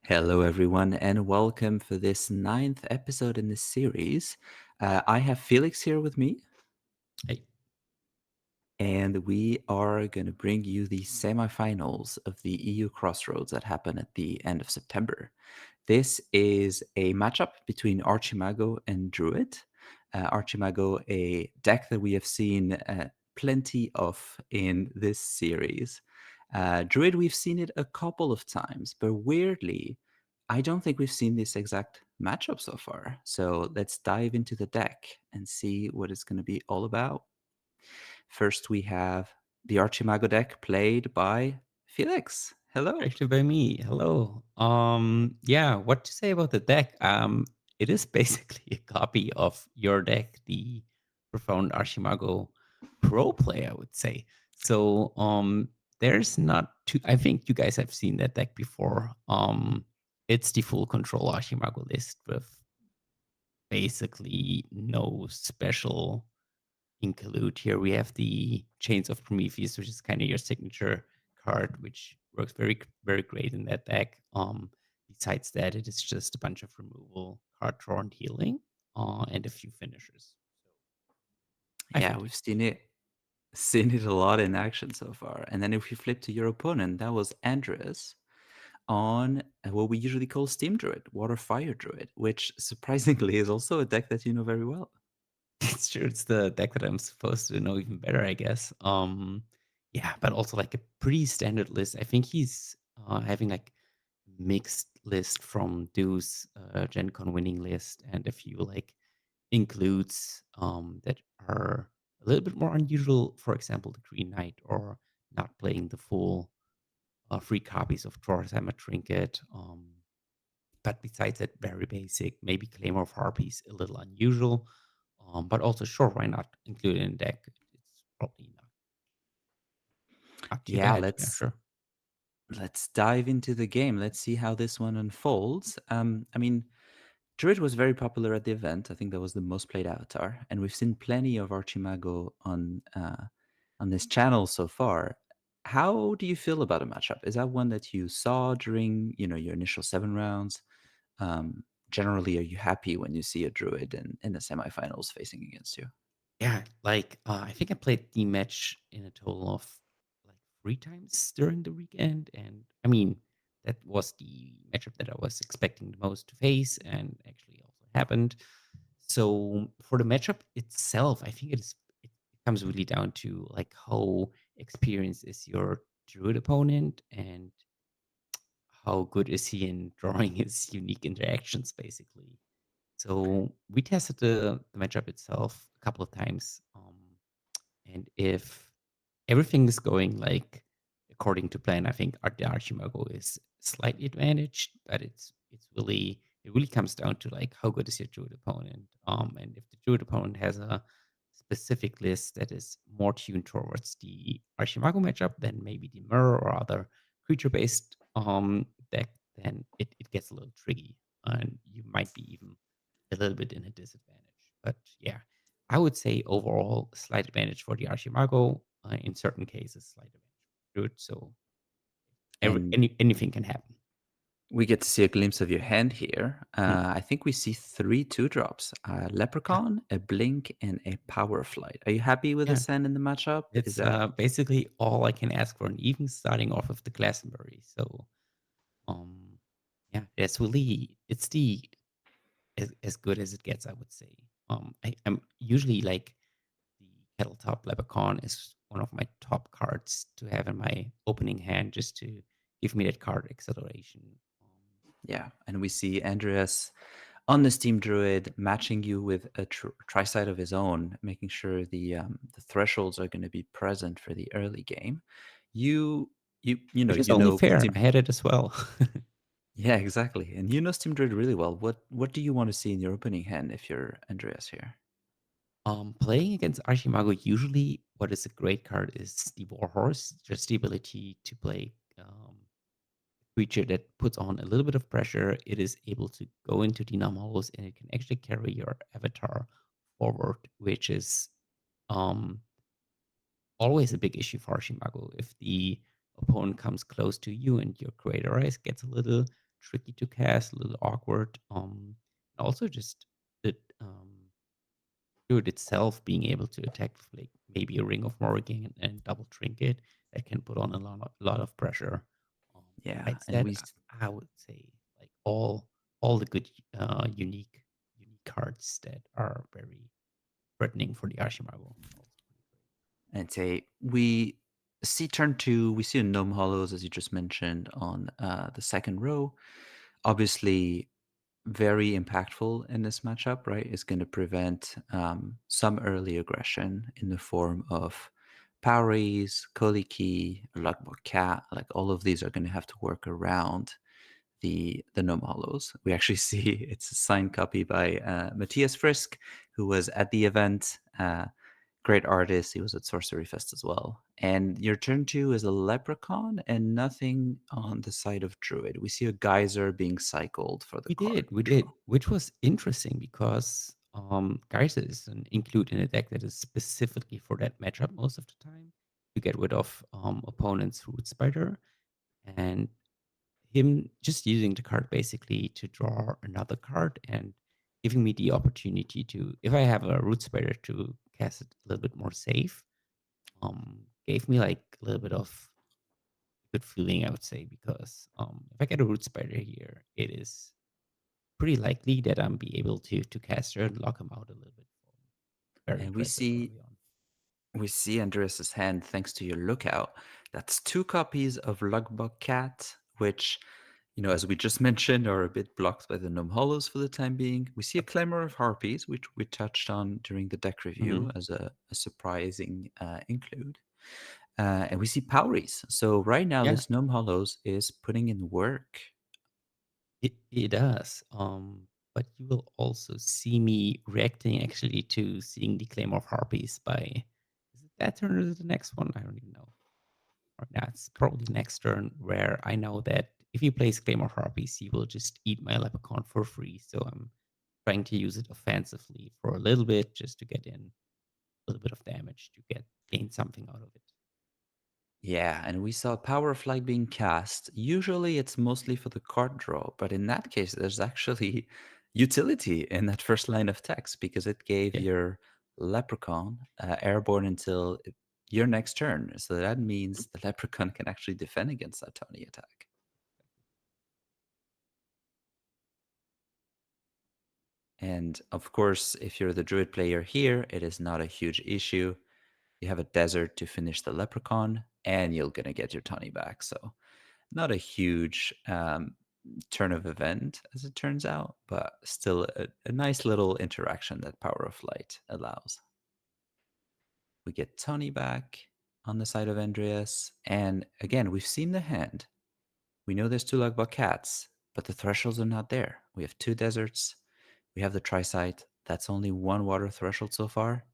Hello, everyone, and welcome for this ninth episode in this series. I have Felix here with me, Hey, and we are going to bring you the semifinals of the EU Crossroads that happen at the end of September. This is a matchup between Archimago and Druid. Archimago, a deck that we have seen plenty of in this series. Druid, we've seen it a couple of times, but weirdly, I don't think we've seen this exact matchup so far. So let's dive into the deck and see what it's going to be all about. First, we have the Archimago deck played by Felix. Hello. actually by me. Hello. Yeah, what to say about the deck? It is basically a copy of your deck, the Profound Archimago Pro Play, I would say. So, there's not too. I think you guys have seen that deck before. It's the full control Archimago list with basically no special include. Here we have the Chains of Prometheus, which is kind of your signature card, which works very great in that deck. Besides that, it is just a bunch of removal, card draw, and healing, and a few finishers. So I Yeah, think we've seen it a lot in action so far. And then if you flip to your opponent, that was Andreas on what we usually call Steam Druid, Water Fire Druid, which surprisingly is also a deck that you know very well. it's true. It's the deck that I'm supposed to know even better, I guess. Yeah, but also like a pretty standard list. I think he's having like mixed list from Deuce, Gen Con winning list, and a few like includes that are a little bit more unusual. For example, the Green Knight, or not playing the full free copies of Thor's Hammer Trinket. But besides that, very basic. Maybe Claymore of Harpies, a little unusual. But also, sure, why not include it in deck? It's probably not too Yeah, bad. Yeah, let's sure. let's dive into the game. Let's see how this one unfolds. I mean, Druid was very popular at the event. I think that was the most played avatar, and we've seen plenty of Archimago on this channel so far. How do you feel about a matchup? Is that one that you saw during your initial 7 rounds? Generally, are you happy when you see a Druid in the semifinals facing against you? Yeah, like I think I played the match in a total of like 3 times during the weekend, and I mean that was the matchup that I was expecting the most to face, and actually also happened. So for the matchup itself, I think it comes really down to like how experienced is your druid opponent, and how good is he in drawing his unique interactions, basically. So we tested the matchup itself a couple of times. And if everything is going like according to plan, I think the Archimago is slightly advantaged, but it really comes down to like how good is your druid opponent. And if the druid opponent has a specific list that is more tuned towards the Archimago matchup than maybe the mirror or other creature based deck, then it gets a little tricky. And you might be even a little bit in a disadvantage. But yeah, I would say overall slight advantage for the Archimago. In certain cases, slight advantage for Druid. So And anything can happen. we get to see a glimpse of your hand here. Mhm. I think we see three two drops: a Yeah, Leprechaun, a Blink, and a Power Flight. Are you happy with yeah. this hand in the matchup? Is It's that basically all I can ask for, and even starting off of the Glastonbury. So um, yeah, it's the as good as it gets, I would say. I'm usually like the Kettle Top Leprechaun is one of my top cards to have in my opening hand, just to give me that card acceleration. yeah? And we see Andreas on the Steam Druid matching you with a tri-side of his own, making sure the thresholds are going to be present for the early game. You you know Which is you only know fair. I Steam. had it as well. Yeah, exactly. And you know Steam Druid really well. What do you want to see in your opening hand if you're Andreas here? Playing against Archimago, usually what is a great card is the Warhorse, just the ability to play creature that puts on a little bit of pressure. It is able to go into the hollows, and it can actually carry your avatar forward, which is um, always a big issue for Archimago. If the opponent comes close to you and your creator eyes gets a little tricky to cast, a little awkward. Also just the Druid itself being able to attack with like maybe a Ring of Morrigan and double trinket that can put on a lot of pressure. Yeah, Besides and that, I would say like all the good unique cards that are very threatening for the Archimago. Also pretty great. I'd say we see turn two, we see a Gnome Hollows, as you just mentioned, on the second row. Obviously, very impactful in this matchup, right? Is going to prevent some early aggression in the form of Poweries, Koliki, Luckbook Cat. Like all of these are going to have to work around the Gnome Hollows. We actually see it's a signed copy by Matthias Frisk, who was at the event. Great artist. He was at Sorcery Fest as well. And your turn two is a Leprechaun and nothing on the side of Druid. We see a Geyser being cycled for the card We draw. did, which was interesting because Geyser is an include in a deck that is specifically for that matchup most of the time to get rid of opponent's Root Spider, and him just using the card basically to draw another card and giving me the opportunity to, if I have a Root Spider, to cast it a little bit more safe. Gave me like a little bit of good feeling, I would say, because if I get a Root Spider here, it is pretty likely that I'm be able to cast her and lock him out a little bit. Very And aggressive early on. we see Andreas's hand thanks to your lookout. That's two copies of Lugbog Cat, which, as we just mentioned, are a bit blocked by the Gnome Hollows for the time being. We see a Yep. Claymore of Harpies, which we touched on during the deck review Mhm. as a surprising include. And we see Poweries. So right now, Yeah, this Gnome Hollows is putting in work. it does. But you will also see me reacting actually to seeing the Claim of Harpies by, is it that turn or is it the next one? I don't even know. Right now, it's probably next turn where I know that if he plays Claim of Harpies, he will just eat my Leprechaun for free. So I'm trying to use it offensively for a little bit just to get in a little bit of damage to gain something out of it. Yeah, and we saw Power of Light being cast. Usually it's mostly for the card draw, but in that case, there's actually utility in that first line of text because it gave Yeah. your Leprechaun airborne until your next turn. So that means the Leprechaun can actually defend against that Tony attack. And of course, if you're the Druid player here, it is not a huge issue. You have a desert to finish the Leprechaun, and you're going to get your Tony back. So not a huge turn of event, as it turns out, but still a nice little interaction that Power of Light allows. We get Tony back on the side of Andreas, and again, we've seen the hand. We know there's two Lugbog Cats, but the thresholds are not there. We have two deserts, we have the Tri-Site. That's only one water threshold so far.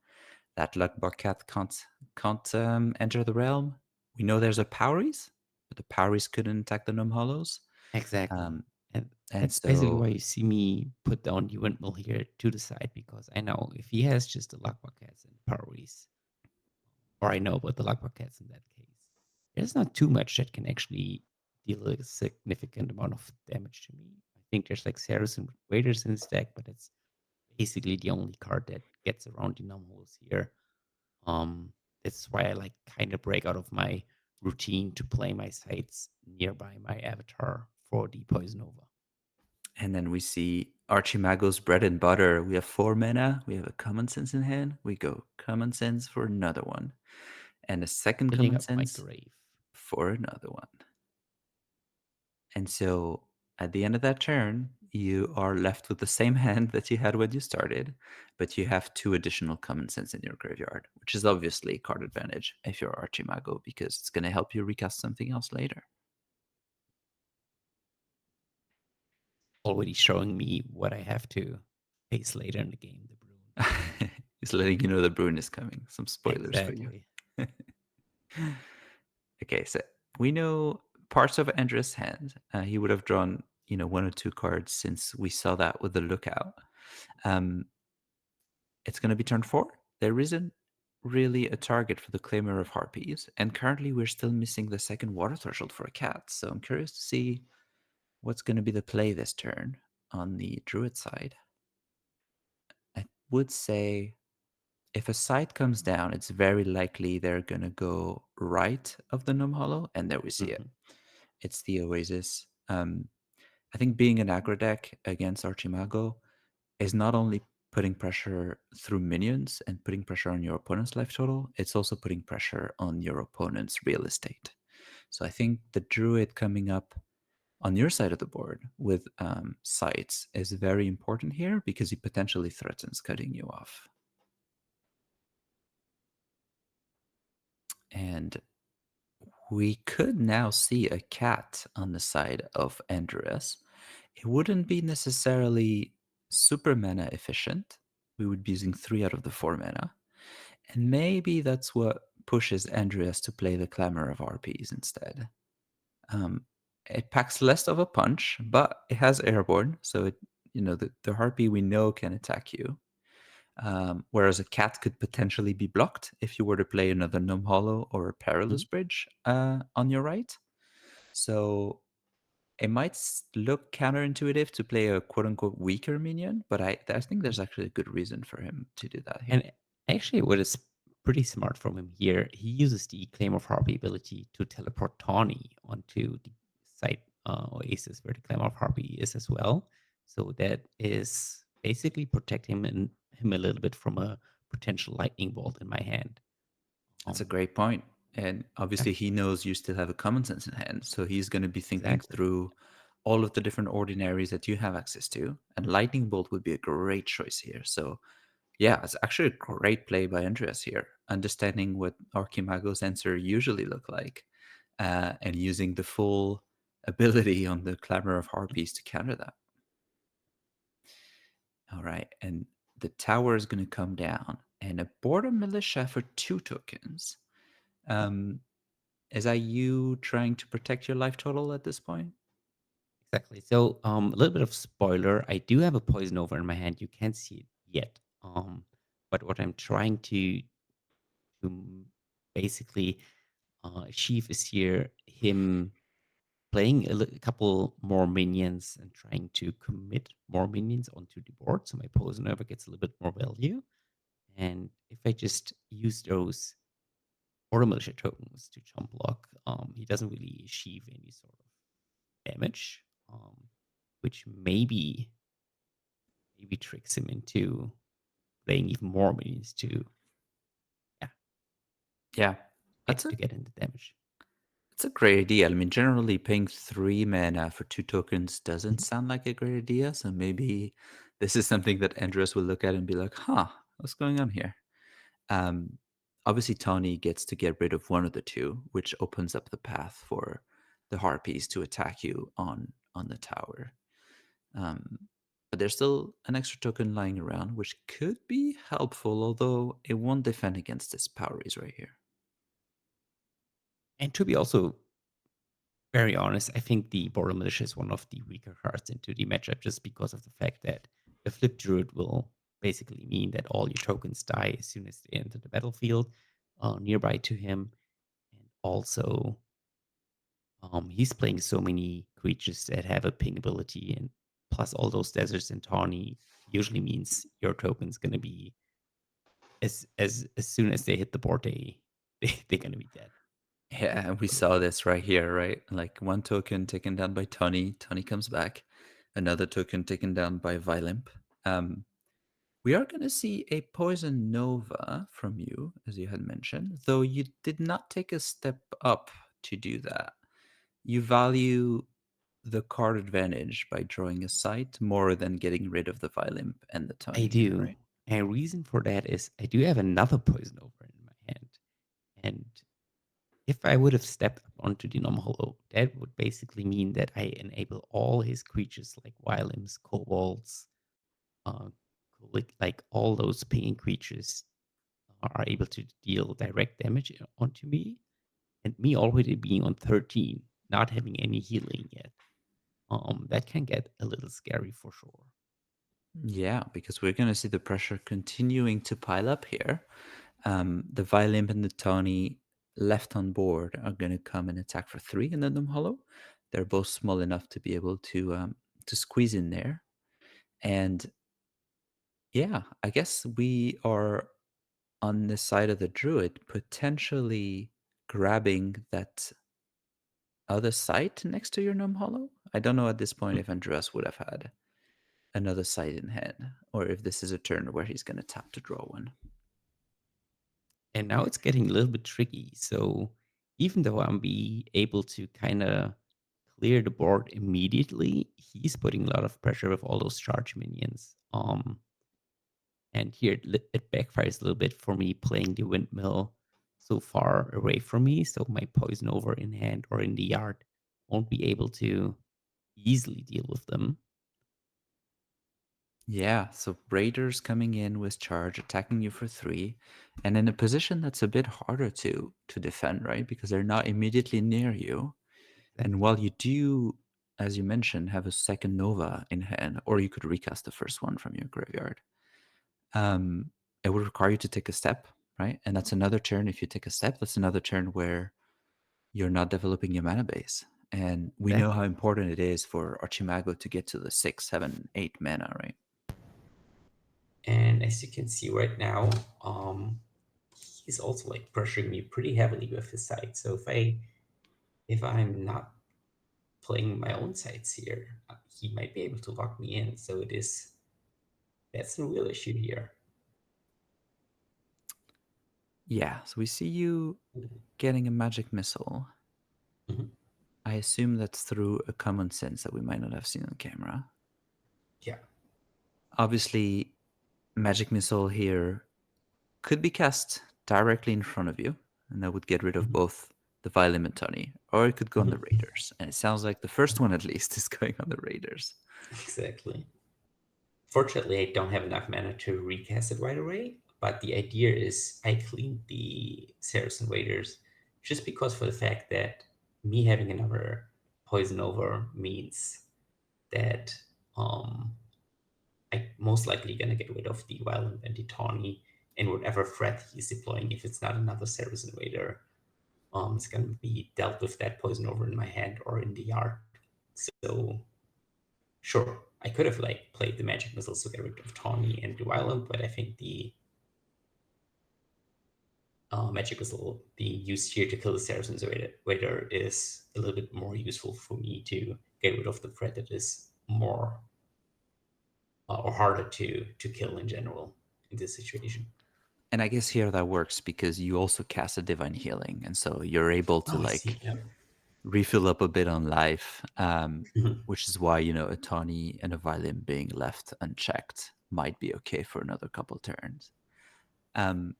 That Lugbog Cat can't enter the realm. We know there's a Poweries, but the Poweries couldn't attack the Gnome Hollows. Exactly. Um, And and that's basically so why you see me put down the windmill here to the side because I know if he has just the luck buckets and parries, or I know about the luck buckets in that case, there's not too much that can actually deal a significant amount of damage to me. I think there's like Saracen Raiders in his deck, but it's basically the only card that gets around the numbers here. Um, that's why I like kind of break out of my routine to play my sites nearby my avatar for the Poison Over. and then we see Archimago's bread and butter. We have 4 mana. We have a common sense in hand. We go common sense for another one, and a second Filling common up my sense grave. for another one. And so at the end of that turn, you are left with the same hand that you had when you started, but you have two additional common sense in your graveyard, which is obviously card advantage if you're Archimago because it's going to help you recast something else later. Already showing me what I have to face later in the game, the Bruin. It's letting you know the Bruin is coming. Some spoilers for you. Exactly. Okay, so we know parts of Andrew's hand. He would have drawn, one or two cards since we saw that with the lookout. Um, it's going to be turn four. There isn't really a target for the Claymore of Harpies, and currently we're still missing the second water threshold for a cat. So I'm curious to see what's going to be the play this turn on the Druid side? I would say if a side comes down, it's very likely they're going to go right of the Gnome Hollow, and there we see it. Mhm. It's the Oasis. I think being an aggro deck against Archimago is not only putting pressure through minions and putting pressure on your opponent's life total, it's also putting pressure on your opponent's real estate. So I think the Druid coming up on your side of the board with sites is very important here because he potentially threatens cutting you off. And we could now see a cat on the side of Andreas. It wouldn't be necessarily super mana efficient. We would be using 3 out of the 4 mana. And maybe that's what pushes Andreas to play the Clamor of RPs instead. Um, it packs less of a punch, but it has airborne, so the harpy we know can attack you. Whereas a cat could potentially be blocked if you were to play another Gnome Hollow or a Perilous Mhm. Bridge on your right. So it might look counterintuitive to play a quote unquote weaker minion, but I think there's actually a good reason for him to do that here. And actually, what is pretty smart from him here, he uses the Claim of Harpy ability to teleport Tawny onto the site oasis where the Claim of Harpy is as well. So that is basically protecting him a little bit from a potential lightning bolt in my hand. That's a Um, great point. And yeah, obviously, he knows you still have a common sense in hand. So he's going to be thinking exactly. through all of the different ordinaries that you have access to. And Lightning Bolt would be a great choice here. So, yeah, it's actually a great play by Andreas here, understanding what Archimago's answer usually look like and using the full ability on the Clamor of Harpies to counter that. All right. And the tower is going to come down and a border militia for 2 tokens. Um, Is that you trying to protect your life total at this point? Exactly. So, a little bit of spoiler. I do have a poison over in my hand. You can't see it yet. But what I'm trying to basically achieve is here him playing a couple more minions and trying to commit more minions onto the board, so my poison over gets a little bit more value. And if I just use those order militia tokens to jump block, he doesn't really achieve any sort of damage, which maybe tricks him into playing even more minions to yeah Yeah, that's get a to get into damage. that's a great idea. I mean, generally paying 3 mana for 2 tokens doesn't Mhm. sound like a great idea. So maybe this is something that Andres will look at and be like, "Huh, what's going on here?" Um, Obviously, Tony gets to get rid of one of the two, which opens up the path for the harpies to attack you on the tower. Um, but there's still an extra token lying around, which could be helpful, although it won't defend against this power raise right here. And to be also very honest, I think the Border Militia is one of the weaker cards into the matchup just because of the fact that the Flip Druid will basically mean that all your tokens die as soon as they enter the battlefield nearby to him. And also, he's playing so many creatures that have a ping ability, and plus all those deserts and tawny usually means your token's going to be as soon as they hit the board, they're going to be dead. Yeah, and we So saw this right here, right? Like one token taken down by Tony. Tony comes back. Another token taken down by Vilimp. Um, we are going to see a Poison Nova from you, as you had mentioned, though you did not take a step up to do that. You value the card advantage by drawing a sight more than getting rid of the Vilimp and the I Tony here, do. right? And a reason for that is I do have another poison over in my hand. And if I would have stepped up onto the normal hollow, that would basically mean that I enable all his creatures like Wylims, kobolds, uh, like all those pinging creatures are able to deal direct damage onto me. And me already being on 13, not having any healing yet, that can get a little scary for sure. Yeah, because we're going to see the pressure continuing to pile up here. The Violin and the Tawny left on board are going to come and attack for 3 in the Gnome Hollow. They're both small enough to be able to squeeze in there. And yeah, I guess we are on the side of the druid, potentially grabbing that other site next to your gnome hollow. I don't know at this point if Andreas would have had another site in hand, or if this is a turn where he's going to tap to draw one. And now it's getting a little bit tricky. So even though I'm be able to kind of clear the board immediately, he's putting a lot of pressure with all those charge minions. And here it backfires a little bit for me playing the windmill so far away from me. So my poison over in hand or in the yard won't be able to easily deal with them. Yeah, so raiders coming in with charge, attacking you for 3, and in a position that's a bit harder to defend, right? Because they're not immediately near you. And while Exactly. you do, as you mentioned, have a second Nova in hand, or you could recast the first one from your graveyard, um, it would require you to take a step, right? And that's another turn. If you take a step, that's another turn where you're not developing your mana base. And we know how Exactly. important it is for Archimago to get to the 6, 7, 8 mana, right? And as you can see right now, he's also like pressuring me pretty heavily with his side. So if I'm not playing my own sides here, he might be able to lock me in. So that's a real issue here. Yeah, so we see you getting a magic missile. Mhm. I assume that's through a common sense that we might not have seen on camera. Yeah. Obviously, magic missile here could be cast directly in front of you, and that would get rid of Mhm. both the Violin and Tony, or it could go on the Mhm. Raiders. And it sounds like the first one, at least, is going on the Raiders. Exactly. Fortunately, I don't have enough mana to recast it right away, but the idea is I cleaned the Saracen Raiders just because for the fact that me having another poison over means that um, I most likely gonna get rid of the Violent and the Tawny and whatever threat he's deploying, if it's not another Saracen Raider, it's gonna be dealt with that poison over in my hand or in the yard. So sure, I could have like played the magic missiles to get rid of Tawny and the Violent, but I think the magic missile being used here to kill the Saracens Raider is a little bit more useful for me to get rid of the threat that is more or harder to kill in general in this situation. And I guess here that works because you also cast a Divine Healing, and so you're able to Oh, I see. like Yeah. refill up a bit on life, Mhm. which is why, a Tawny and a Violin being left unchecked might be okay for another couple turns. Um,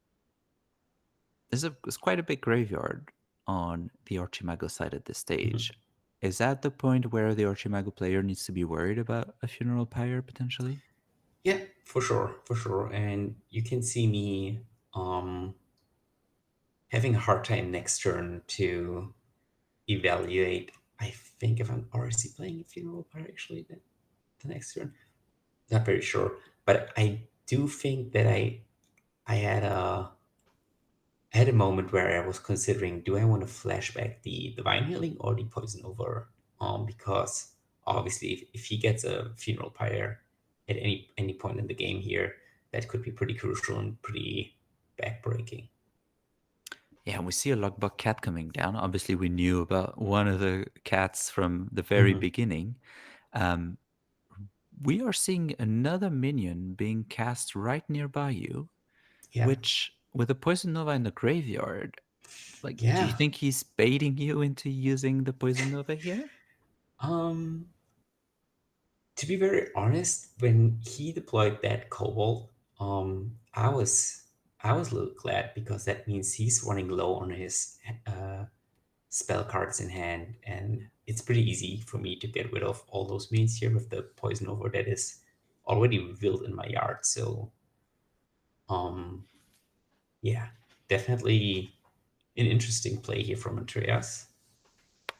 there's quite a big graveyard on the Archimago side at this Mhm. stage. Is that the point where the Archimago player needs to be worried about a funeral pyre potentially? Yeah, for sure. And you can see me um, having a hard time next turn to evaluate. I think if I'm RSC playing a funeral pyre actually the next turn, not very sure, but I do think that I had a moment where I was considering, do I want to flashback the divine healing or the poison over? Because obviously, if he gets a funeral pyre at any point in the game here, that could be pretty crucial and pretty backbreaking. Yeah, we see a Logbug cat coming down. Obviously, we knew about one of the cats from the very Hmm. beginning. Um, we are seeing another minion being cast right nearby you, Yeah, which, with a Poison Nova in the graveyard, like, do you yeah. think he's baiting you into using the Poison Nova here? Um, to be very honest, when he deployed that Cobalt, I was a little glad because that means he's running low on his spell cards in hand, and it's pretty easy for me to get rid of all those minions here with the poison over that is already revealed in my yard. So, um, yeah, definitely an interesting play here from Andreas.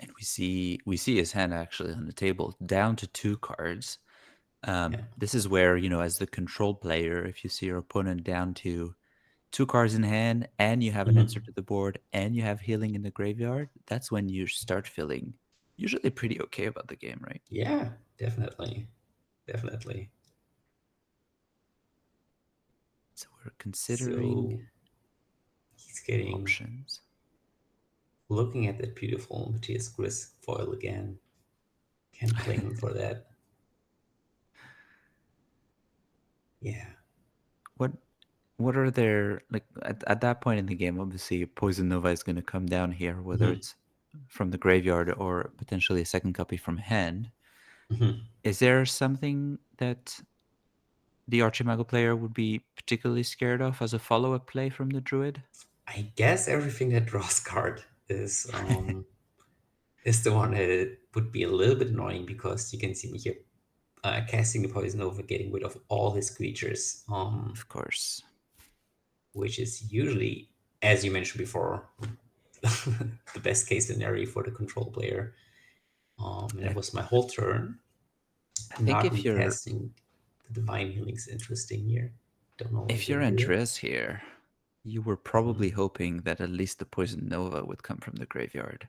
And we see his hand actually on the table, down to 2 cards. Yeah. This is where, as the control player, if you see your opponent down to 2 cards in hand and you have an answer Mhm. to the board and you have healing in the graveyard, that's when you start feeling usually pretty okay about the game, right? Yeah, definitely. Definitely. So we're considering So he's getting options. looking at that beautiful Matthias Gris foil again. Can't blame him for that. Yeah. What what are there like at that point in the game? Obviously, Poison Nova is going to come down here, whether Hmm. it's from the graveyard or potentially a second copy from hand. Hmm. Is there something that the Archimago player would be particularly scared of as a follow-up play from the Druid? I guess everything that draws card is the one that would be a little bit annoying because you can see me here casting the poison over, getting rid of all his creatures, Of course. which is usually, as you mentioned before, the best case scenario for the control player. And I, that was my whole turn. I think Not recasting the divine healing is interesting here. Don't know why I if you're didn't do it. Andres here, you were Mhm. probably hoping that at least the Poison Nova would come from the graveyard.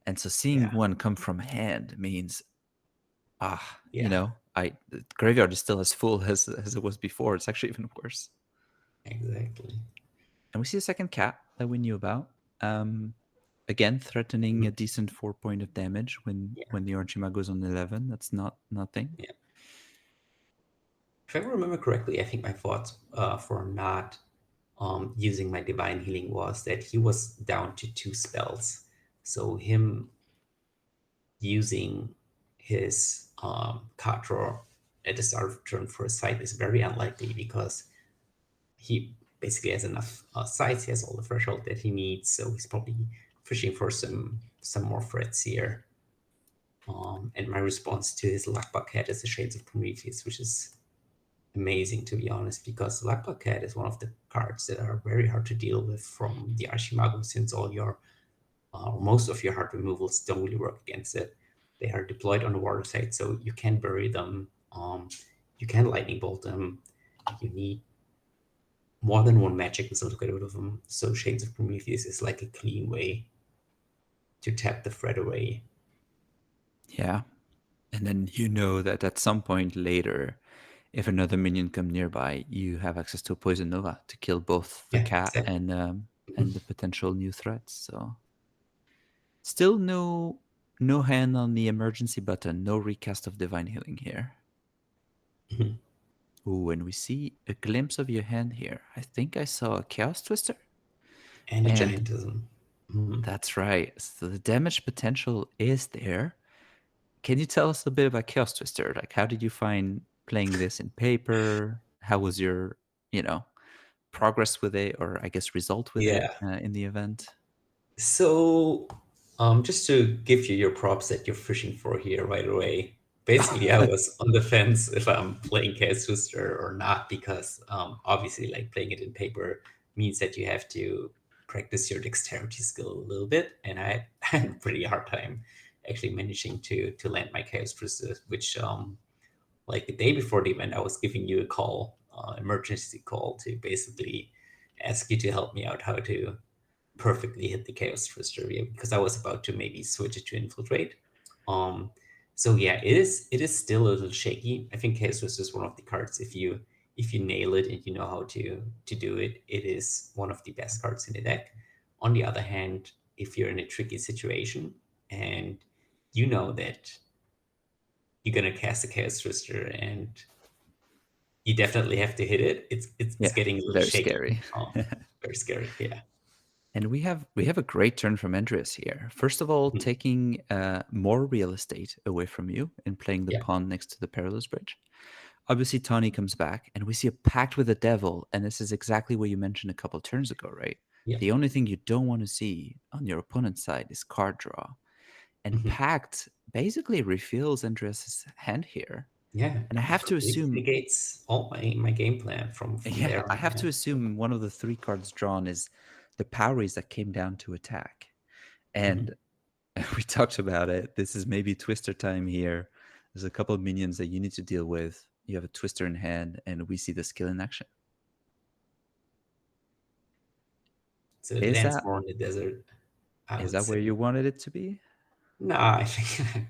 And so seeing Yeah, one come from hand means yeah, the graveyard is still as full as it was before. It's actually even worse. exactly. And we see a second cat that we knew about. Um, Again, threatening a Mhm. decent 4 point of damage Yeah, when the Archima goes on 11. That's not nothing. yeah. If I remember correctly, I think my thoughts for not using my divine healing was that he was down to two spells. So him using his card draw at the start of turn for a site is very unlikely because he basically has enough sites. He has all the threshold that he needs, so he's probably fishing for some more threats here. And my response to his luck bucket is the Shades of Prometheus, which is amazing to be honest, because luck bucket is one of the cards that are very hard to deal with from the Archimago, since all your most of your hard removals don't really work against it. They are deployed on the water side, so you can bury them. You can lightning bolt them. You need more than one magic missile to get rid of them. So Shades of Prometheus is like a clean way to tap the threat away. Yeah. And then you know that at some point later, if another minion come nearby, you have access to a Poison Nova to kill both the Yeah, cat exactly. and the potential new threats. So still no hand on the emergency button, no recast of Divine Healing here. Mhm. Ooh, and we see a glimpse of your hand here. I think I saw a Chaos Twister. And a And giantism. Mhm. that's right. So the damage potential is there. Can you tell us a bit about Chaos Twister? Like, how did you find playing this in paper? How was your, you know, progress with it, or I guess result with it Yeah. in the event? So, just to give you your props that you're fishing for here right away. Basically, I was on the fence if I'm playing Chaos Twister or not, because obviously, like playing it in paper means that you have to practice your dexterity skill a little bit, and I had a pretty hard time actually managing to land my Chaos Twister, which like the day before the event, I was giving you a call, emergency call, to basically ask you to help me out how to perfectly hit the Chaos Twister, yeah, because I was about to maybe switch it to Infiltrate. Um, so yeah, it is still a little shaky. I think Chaos Twister is one of the cards. If you nail it and you know how to do it, it is one of the best cards in the deck. On the other hand, if you're in a tricky situation and you know that you're gonna cast a Chaos Twister and you definitely have to hit it, it's Yeah, getting a little very shaky. scary. Very scary. Yeah. And we have a great turn from Andreas here. First of all, Mhm. taking more real estate away from you and playing the Yeah. pawn next to the Perilous Bridge. Obviously, Tawny comes back, and we see a pact with the devil, and this is exactly what you mentioned a couple turns ago, right? Yeah. The only thing you don't want to see on your opponent's side is card draw. And Mhm. pact basically refills Andreas' hand here. Yeah, And I it have to completely assume, negates all my game plan from yeah, there I on. have Yeah. to assume one of the three cards drawn is the Poweries that came down to attack. Mhm. And we talked about it. This is maybe Twister time here. There's a couple of minions that you need to deal with. You have a Twister in hand, and we see the skill in action. So it Is lands that more in the desert, I is would that say. where you wanted it to be? Nah, I think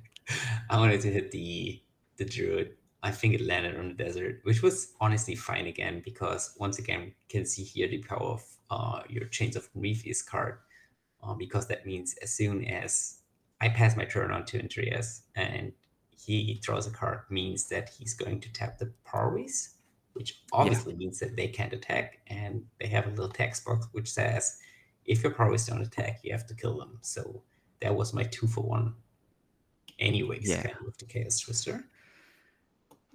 I wanted to hit the Druid. I think it landed on the desert, which was honestly fine again because once again you can see here the power of your Chains of Prometheus card, because that means as soon as I pass my turn on to Andreas and he draws a card, means that he's going to tap the Parways, which Yeah, obviously means that they can't attack, and they have a little text box which says if your Parways don't attack, you have to kill them. So that was my 2-for-1 anyways, yeah. kind of with the Chaos Twister.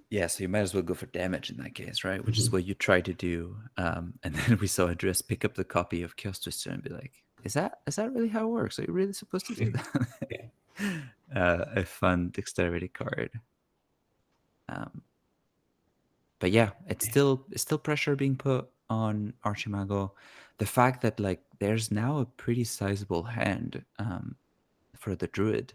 Yeah, so you might as well go for damage in that case, right? Which is Mhm. what you try to do. And then we saw Andreas pick up the copy of Chaos Twister and be like, "Is that really how it works? Are you really supposed to do that?" Yeah. A fun dexterity card. Um, but yeah, it's still pressure being put on Archimago. The fact that like there's now a pretty sizable hand for the Druid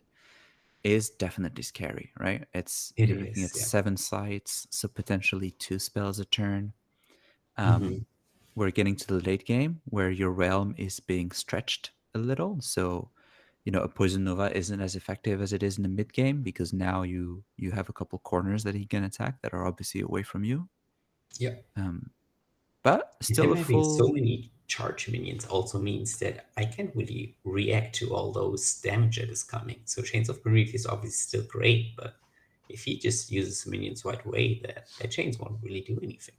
is definitely scary, right? It's It you're looking is, at yeah. 7 sites, so potentially 2 spells a turn. Hmm. Um, we're getting to the late game where your realm is being stretched a little. So, a poison nova isn't as effective as it is in the mid game because now you have a couple corners that he can attack that are obviously away from you. Yeah. Um, but And still him a having so full many charge minions also means that I can't really react to all those damage that is coming. So Chains of Prometheus is obviously still great, but if he just uses minions right away, that chains won't really do anything.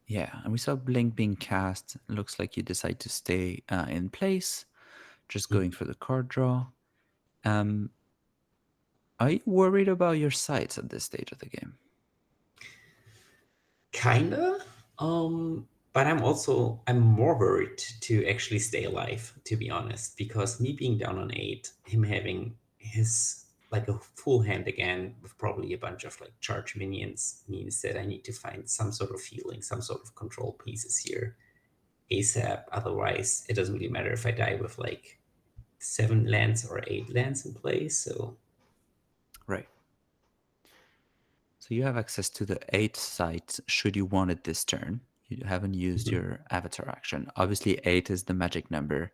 yeah. And we saw Blink being cast. Looks like you decide to stay in place, just going Mhm. for the card draw. Um, are you worried about your sights at this stage of the game? Kinda. But I'm more worried to actually stay alive, to be honest, because me being down on 8, him having his like a full hand again with probably a bunch of like charge minions means that I need to find some sort of healing, some sort of control pieces here ASAP. Otherwise, it doesn't really matter if I die with like 7 lands or 8 lands in play. So Right. So you have access to the 8 sites should you want it this turn. You haven't used mhm, your avatar action. Obviously, 8 is the magic number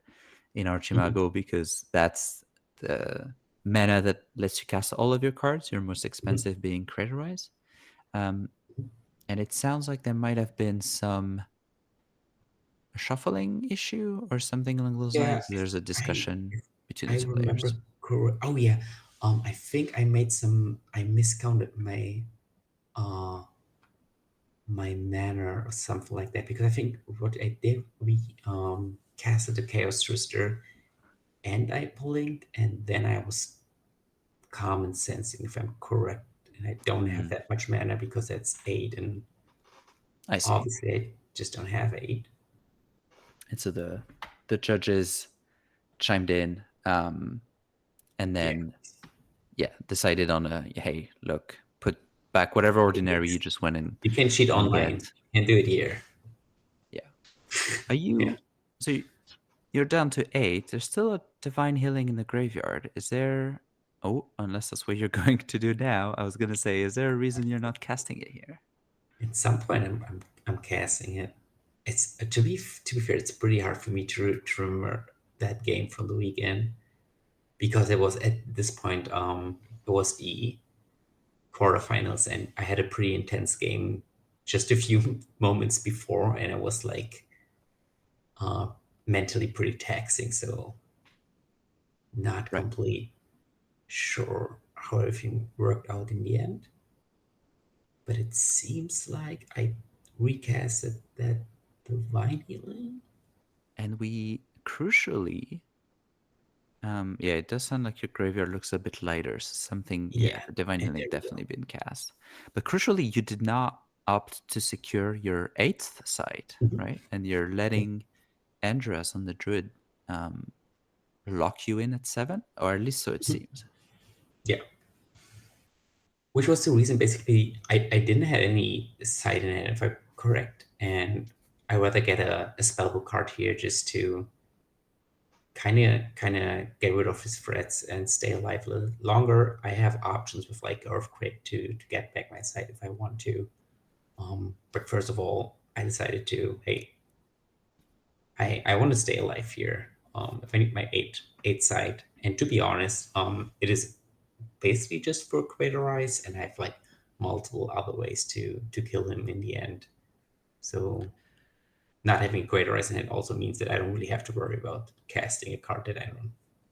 in mhm, Archimago because that's the mana that lets you cast all of your cards, your most mhm. expensive being Crater Rise. Um, and it sounds like there might have been some shuffling issue or something along those Yeah, lines. There's a I discussion between the I two remember players. correct. Oh yeah. I think I miscounted uh my mana or something like that because I think what I did we casted the Chaos Twister and I blinked and then I was common sensing if I'm correct and I don't have Hmm, that much mana because that's 8 and I see. obviously I just don't have 8. And so the judges chimed in, and Yeah. then decided on a hey, look, put back whatever ordinary you It's, just went in you can cheat and get. online. You can do it here. Yeah. Are Yeah. you so you're down to 8. There's still a divine healing in the graveyard. Is there Oh, unless that's what you're going to do now. I was gonna say, is there a reason you're not casting it here? At some point, I'm casting it. It's to be fair, it's pretty hard for me to remember that game from the weekend because it was at this point it was the quarterfinals and I had a pretty intense game just a few moments before and it was like uh, mentally pretty taxing. So not Right. complete sure how everything worked out in the end, but it seems like I recasted that divine healing. And we crucially, yeah, it does sound like your graveyard looks a bit lighter. So something, yeah, Yeah, the divine and healing there we definitely go. been cast. But crucially, you did not opt to secure your 8th site, Mhm. right? And you're Yeah. letting Andras on the Druid um, lock you in at 7, or at least so it Mhm. seems. Yeah. Which was the reason basically I didn't have any side in it, if I'm correct. And I rather get a spellbook card here just to kind of get rid of his threats and stay alive a little longer. I have options with like Earthquake to get back my side if I want to. But first of all, I decided to, hey, I want to stay alive here. If I need my 8. 8 side. And to be honest, it is basically just for Quaterize, and I have like multiple other ways to kill him in the end. So not having Quaterize in it also means that I don't really have to worry about casting a card that I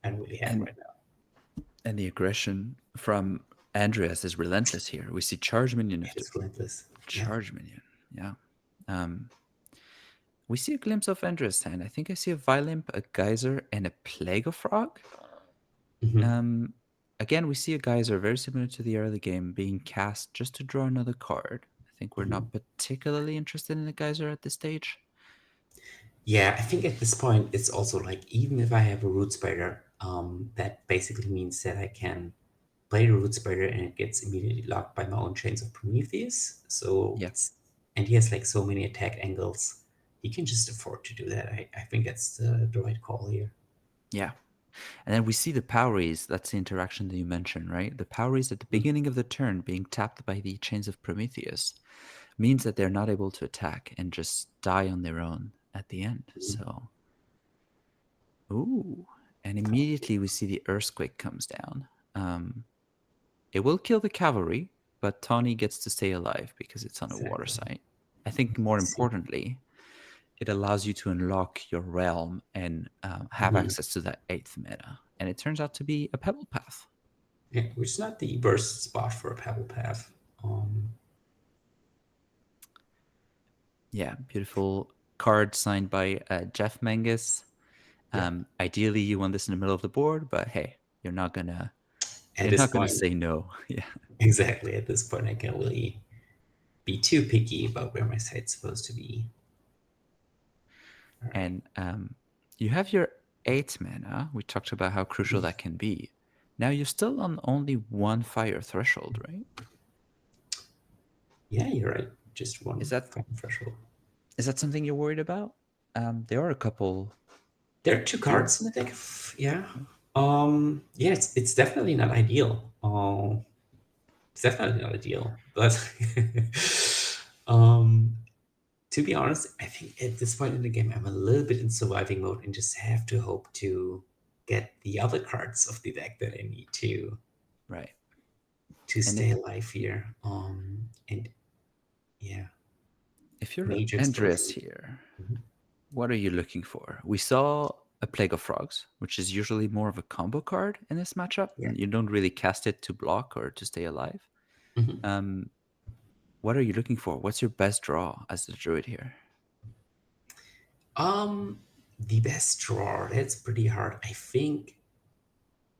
don't really have And right now. and the aggression from Andreas is relentless here. We see charge minion It after is relentless. Yeah. charge minion. Yeah. We see a glimpse of Andreas' hand. I think I see a Vilimp, a Geyser, and a Plague of Frog. Mhm. Again, we see a Geyser very similar to the early game being cast just to draw another card. I think we're not particularly interested in the Geyser at this stage. Yeah, I think at this point it's also like even if I have a root spider, that basically means that I can play the root spider and it gets immediately locked by my own chains of Prometheus. So Yeah. it's and he has like so many attack angles. He can just afford to do that. I think that's the right call here. Yeah. And then we see the Poweries. That's the interaction that you mentioned, right? The Poweries at the beginning of the turn being tapped by the Chains of Prometheus means that they're not able to attack and just die on their own at the end. So, ooh. And immediately we see the Earthquake comes down. It will kill the cavalry, but Tawny gets to stay alive because it's on a water Exactly. site. I think more See. importantly, it allows you to unlock your realm and have Mhm. access to that 8th meta. And it turns out to be a Pebble Path. Yeah, which is not the worst spot for a pebble path. Yeah, beautiful card signed by Jeff Menges. Yeah. Ideally, you want this in the middle of the board, but hey, At you're this not gonna point, say no. Yeah, exactly. At this point, I can't really be too picky about where my site's supposed to be. All right. and you have your 8 mana. We talked about how crucial that can be. Now you're still on only one fire threshold, right? Yeah, you're right. Just Is one that final threshold. is that something you're worried about? There are a couple There are two here. cards in the deck. Yeah. Yeah, it's definitely not ideal. It's definitely not ideal. But um to be honest, I think at this point in the game I'm a little bit in surviving mode and just have to hope to get the other cards of the deck that I need Right. to And stay alive here. And yeah, if you're Major Andreas Explosion. here, Mhm. what are you looking for? We saw a Plague of Frogs, which is usually more of a combo card in this matchup. Yeah. You don't really cast it to block or to stay alive. Mhm. Um, what are you looking for? What's your best draw as the druid here? Um, the best draw, that's pretty hard. I think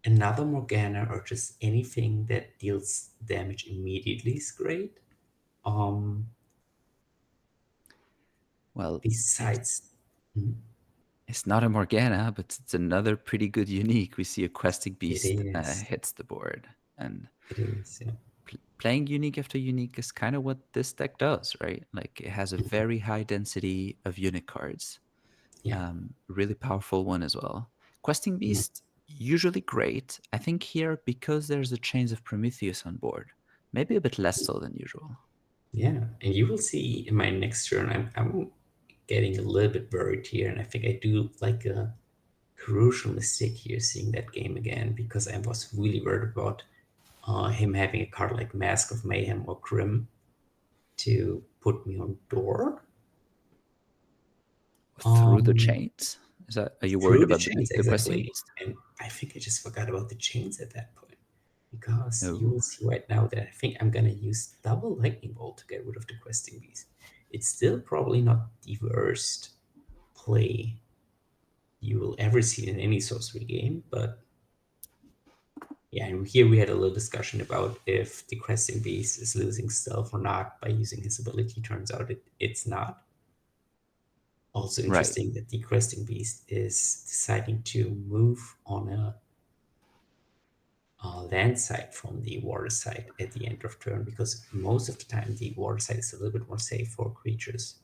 another Morgana or just anything that deals damage immediately is great. Um, Well, besides, Mhm. it's not a Morgana, but it's another pretty good unique. We see a questing It beast is. hits the board, and It is. Yeah. playing unique after unique is kind of what this deck does, right? Like it has a very high density of unique cards. Yeah. Really powerful one as well. Questing Mhm. beast usually great. I think here because there's a Chains of Prometheus on board, maybe a bit less so than usual. Yeah. And you will see in my next turn, I'm getting a little bit worried here, and I think I do like a crucial mistake here seeing that game again because I was really worried about him having a card like Mask of Mayhem or Grim to put me on door. Through the Um, chains? Are you worried through the about chains, the questing exactly. beast? And I think I just forgot about the chains at that point because you Oh, will see right now that I think I'm gonna use double lightning bolt to get rid of the questing beast. It's still probably not the worst play you will ever see in any sorcery game, but yeah, and here we had a little discussion about if the questing beast is losing stealth or not by using his ability. Turns out it's not. Also right. interesting that the questing beast is deciding to move on a land side from the water side at the end of turn because most of the time the water side is a little bit more safe for creatures.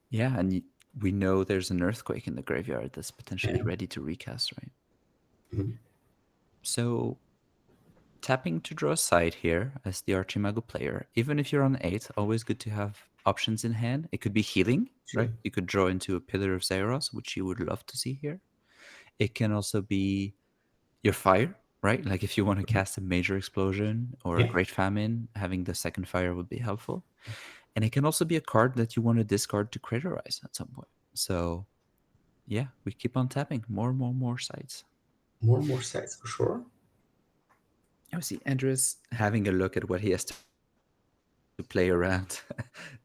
Yeah, and we know there's an earthquake in the graveyard that's potentially Yeah. ready to recast, right? Mhm. So tapping to draw a side here as the Archimago player, even if you're on 8, always good to have options in hand. It could be healing, Sure. right? You could draw into a Pillar of Xeros, which you would love to see here. It can also be your fire, right? Like if you want to cast a major explosion or a Yeah. great famine, having the second fire would be helpful. And it can also be a card that you want to discard to craterize at some point. So yeah, we keep on tapping more sites. More and more sites for sure. I see Andres having a look at what he has to play around,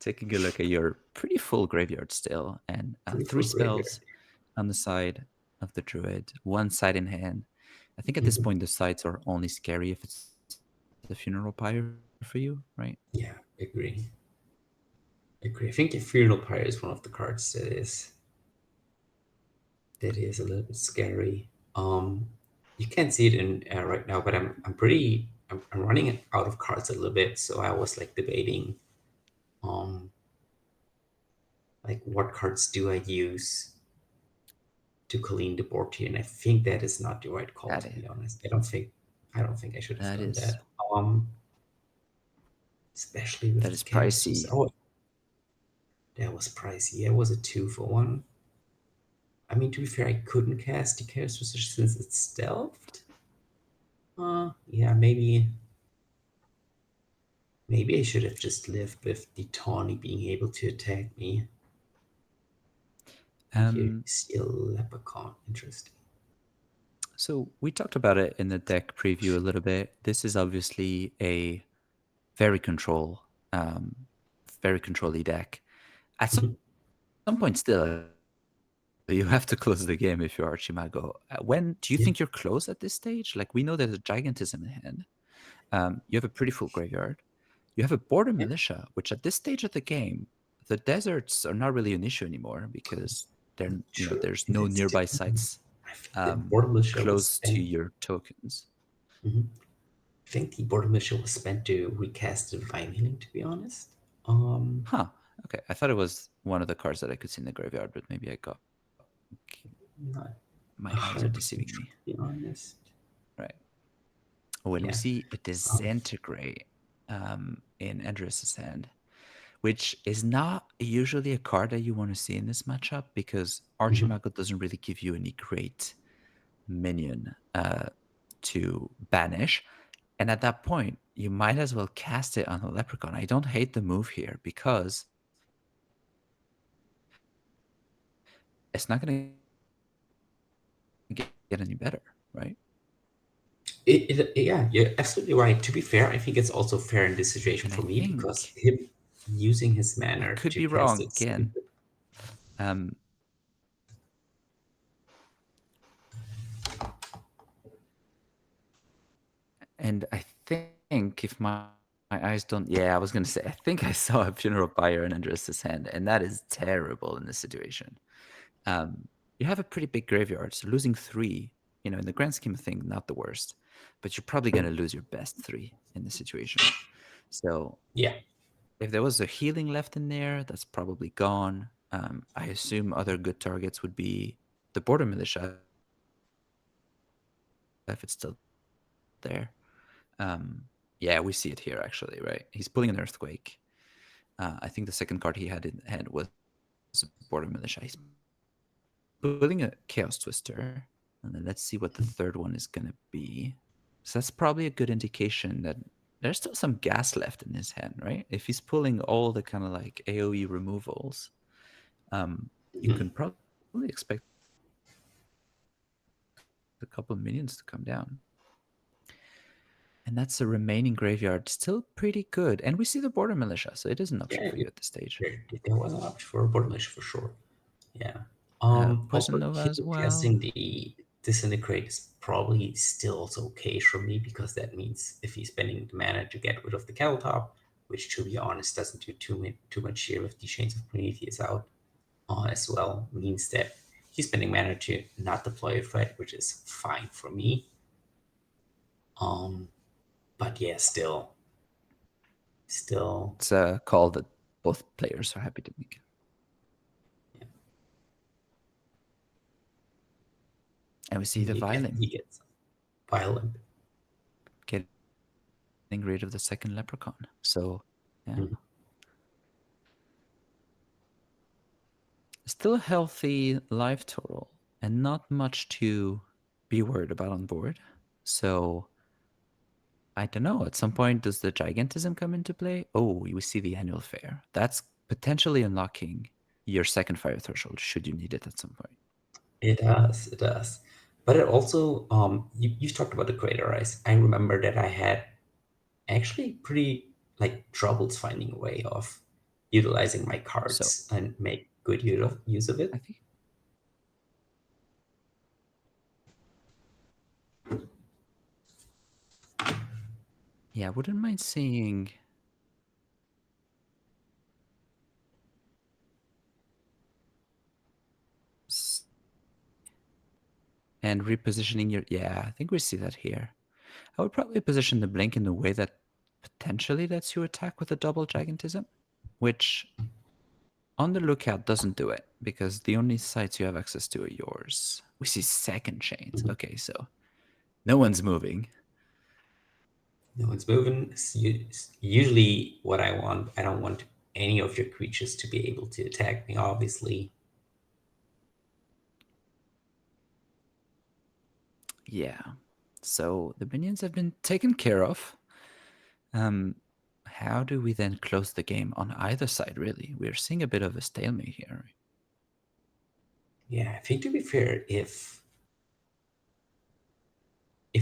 taking a look at your pretty full graveyard still, and Pretty 3 full graveyard. spells on the side of the Druid, 1 side in hand. I think at this Mhm. point the sides are only scary if it's the Funeral Pyre for you, right? Yeah, agree. Agree. I think the Funeral Pyre is one of the cards that is a little bit scary. You can't see it in right now, but I'm running out of cards a little bit, so I was like debating, um, like what cards do I use to clean the board here, and I think that is not the right call, That to is be honest. I don't think I should have that done is that. Um, Especially with that the is Chaos pricey. Oh, that was pricey. That was a 2 for 1. I mean, to be fair, I couldn't cast the Chaos Resist since it's stealthed. Yeah, maybe I should have just lived with the Tawny being able to attack me. And here you see a Leprechaun. Interesting. So we talked about it in the deck preview a little bit. This is obviously a very very control-y deck. At some point, still, you have to close the game if you're Archimago. When do you Yeah. think you're close at this stage? Like we know there's a Gigantism in hand. You have a pretty full graveyard. You have a Border Yeah. Militia, which at this stage of the game, the deserts are not really an issue anymore because True. there's And no that's nearby sites I think the Border Militia was close to spent. your tokens. I think the Border Militia was spent to recast the Divine Healing, to be honest. Huh. Okay. I thought it was one of the cards that I could see in the graveyard, but maybe I got Not my eyes are 100% deceiving sure, me. to be honest. Right. When we Yeah. see a Disintegrate in Andrew's hand, which is not usually a card that you want to see in this matchup because Archimago doesn't really give you any great minion to banish. And at that point, you might as well cast it on a Leprechaun. I don't hate the move here because it's not going to get any better, right? Yeah, you're absolutely right. To be fair, I think it's also fair in this situation And for I me because think him using his I mana could to be cast wrong it again. stupid. And I think if my eyes don't, yeah, I was gonna say, I think I saw a Funeral Pyre in Andres' hand, and that is terrible in this situation. You have a pretty big graveyard, so losing 3, in the grand scheme of things, not the worst, but you're probably gonna lose your best 3 in this situation. So Yeah. if there was a healing left in there, that's probably gone. I assume other good targets would be the Border Militia if it's still there. Yeah, we see it here actually, right? He's pulling an Earthquake. I think the second card he had in hand was Border Militia. He's pulling a Chaos Twister, and then let's see what the third one is gonna be. So that's probably a good indication that there's still some gas left in his hand, right? If he's pulling all the kind of like AoE removals, you can probably expect a couple of minions to come down. And that's a remaining graveyard, still pretty good. And we see the Border Militia, so it is an option Yeah, for you at this stage. there was an option for a Border Militia for sure. Yeah. Poison Also, Nova as him well. casting the Disintegrate is probably still also okay for me because that means if he's spending the mana to get rid of the Kettletop, which to be honest doesn't do too much here with the Chains of Prometheus out, as well, means that he's spending mana to not deploy a threat, which is fine for me. But yeah, still, It's a call that both players are happy to make. yeah. And we see the Violin He gets violent. getting rid of the second Leprechaun. So, yeah. Still a healthy life total. and not much to be worried about on board. So I don't know. At some point, does the gigantism come into play? Oh, we see the annual fair. That's potentially unlocking your second fire threshold should you need it at some point. It does, it does. But it also, you've talked about the crater ice. I remember that I had actually pretty like troubles finding a way of utilizing my So cards and make good use of I it. think, yeah, I wouldn't mind seeing and repositioning your. Yeah, I think we see that here. I would probably position the blink in a way that potentially lets you attack with a double gigantism, which on the lookout doesn't do it because the only sites you have access to are yours. We see second chains. Okay, so no one's moving. No one's moving. Usually, what I want, I don't want any of your creatures to be able to attack me, obviously. Yeah. So the minions have been taken care of. How do we then close the game on either side, really? We're seeing a bit of a stalemate here. Yeah, I think to be fair, if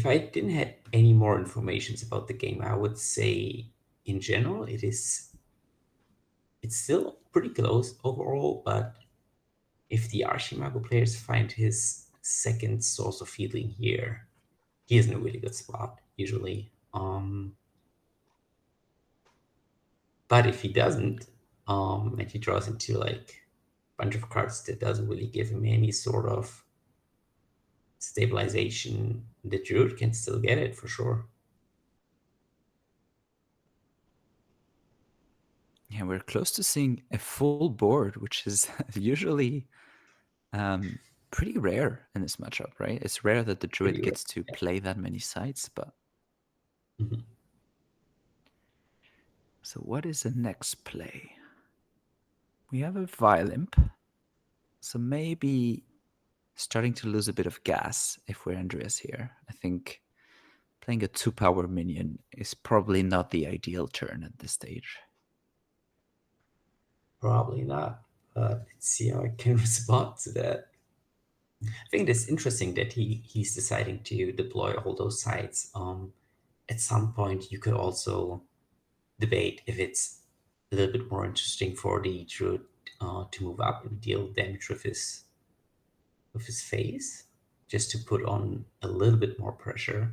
I didn't have any more informations about the game, I would say in general it's still pretty close overall, but if the Archimago players find his second source of healing here, he is in a really good spot, usually. But if he doesn't, and he draws into like a bunch of cards that doesn't really give him any sort of stabilization, the Druid can still get it for sure. Yeah, we're close to seeing a full board, which is usually pretty rare in this matchup, right? It's rare that the Druid Pretty rare. gets to play that many sites, but. Mhm. So, what is the next play? We have a Violymp. So, maybe starting to lose a bit of gas if we're Andreas here. I think playing a 2-power minion is probably not the ideal turn at this stage. Probably not. But let's see how I can respond to that. I think it's interesting that he's deciding to deploy all those sites. At some point, you could also debate if it's a little bit more interesting for the Druid to move up and deal damage with his face, just to put on a little bit more pressure.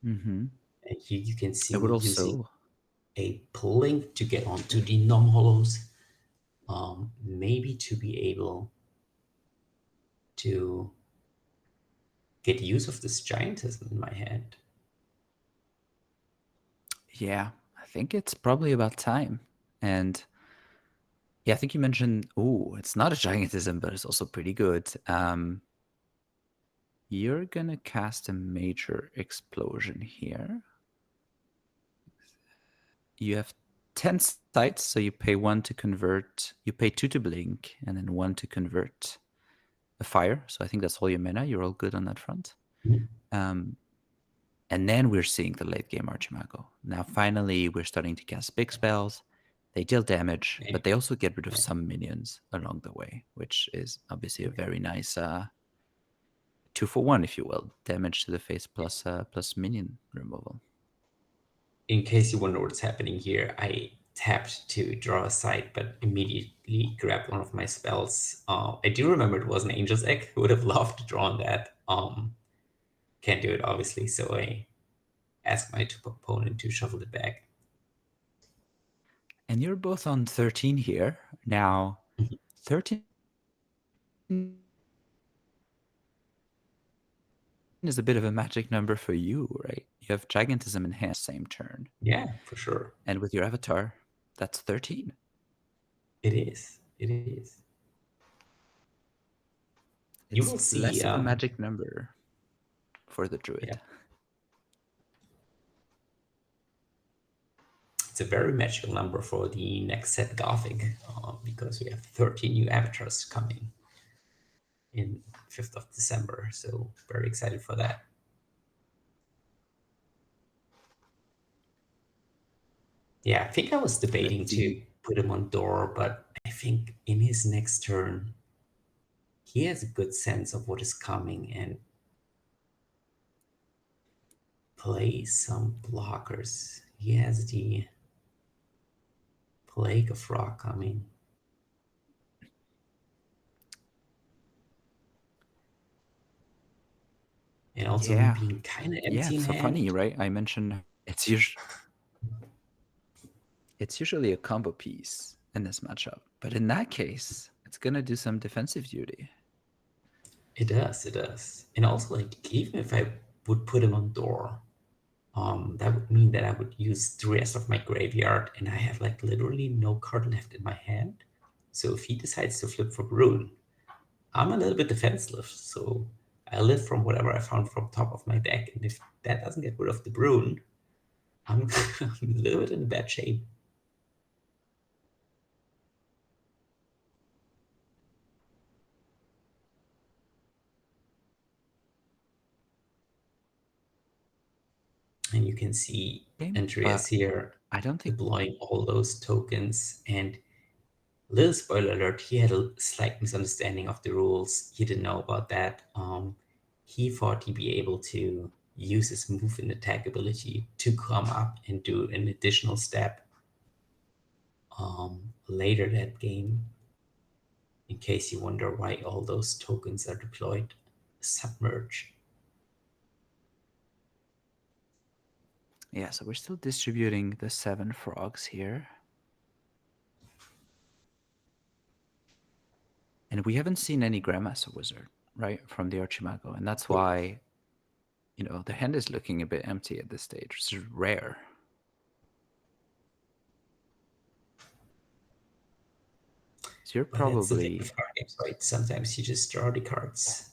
Mm-hmm. And here you can see It would me using also, a blink to get onto the Nom Hollows, maybe to be able to get use of this giantism in my hand. yeah, I think it's probably about time. And yeah, I think you mentioned, oh, it's not a gigantism, but it's also pretty good. You're gonna cast a major explosion here. You have 10 sites, so you pay 1 to convert, you pay 2 to blink, and then 1 to convert a fire. So I think that's all your mana. You're all good on that front. Mhm. And then we're seeing the late game Archimago. Now, finally, we're starting to cast big spells. They deal damage, Okay. but they also get rid of Yeah. some minions along the way, which is obviously a Okay. very nice 2-for-1, if you will. Damage to the face plus minion removal. In case you wonder what's happening here, I tapped to draw a site, but immediately grabbed one of my spells. I do remember it was an Angel's Egg. Would have loved to draw on that. Can't do it, obviously, so I asked my opponent to shuffle it back. And you're both on 13 here. Now, 13 is a bit of a magic number for you, right? You have Gigantism in hand same turn. Yeah, for sure. And with your avatar, that's 13. It is. It is. You It's will see. less of a magic number for the Yeah, Druid. it's a very magical number for the next set Gothic because we have 13 new avatars coming. in 5th of December. So very excited for that. Yeah, I think I was debating Let's to see. put him on door, but I think in his next turn, he has a good sense of what is coming and play some blockers. He has the Plague of Rock coming. And also me Yeah. being kind of Yeah, empty in it's so funny, hand. right? I mentioned it's usually a combo piece in this matchup, but in that case, it's gonna do some defensive duty. It does, it does. And also, like, even if I would put him on door, that would mean that I would use the rest of my graveyard, and I have like literally no card left in my hand. So if he decides to flip for Rune, I'm a little bit defenseless. So I live from whatever I found from top of my deck, and if that doesn't get rid of the Brune, I'm a little bit in bad shape. And you can see Game, Andreas but here I don't think deploying all those tokens. And little spoiler alert, he had a slight misunderstanding of the rules. He didn't know about that. He thought he'd be able to use his move and attack ability to come up and do an additional step later that game. In case you wonder why all those tokens are deployed, submerge. yeah, so we're still distributing the 7 frogs here. And we haven't seen any Grandmaster Wizard, right, from the Archimago. And that's why, the hand is looking a bit empty at this stage, which is rare. So you're But that's the thing probably... with card games, right? Sometimes you just draw the cards.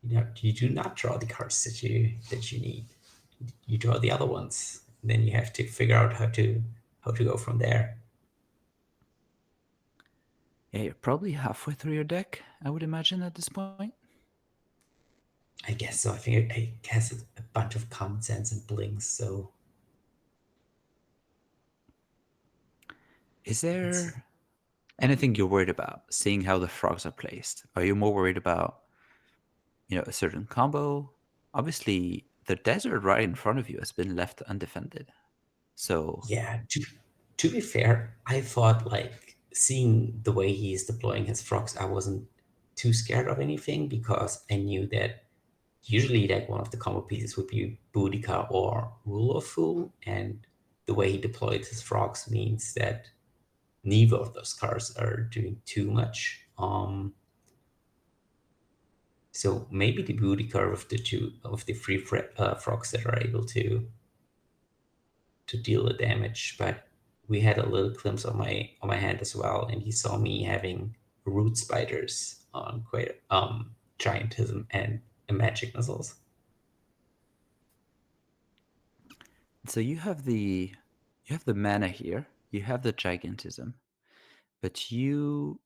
You do not draw the cards that you need. You draw the other ones. Then you have to figure out how to go from there. Yeah, you're probably halfway through your deck, I would imagine, at this point. I guess so. I think it has a bunch of common sense and blinks. So Is let's see. there anything you're worried about, seeing how the frogs are placed? Are you more worried about, a certain combo? Obviously, the desert right in front of you has been left undefended. So, Yeah, to be fair, I thought like seeing the way he's deploying his frogs, I wasn't too scared of anything because I knew that usually like one of the combo pieces would be Boudica or Rule of Fool, and the way he deployed his frogs means that neither of those cards are doing too much. So maybe the Boudica of the two of the three frogs that are able to deal the damage, but we had a little glimpse on my hand as well, and he saw me having root spiders on quite giantism and magic missiles. so you have the mana here, you have the gigantism, but you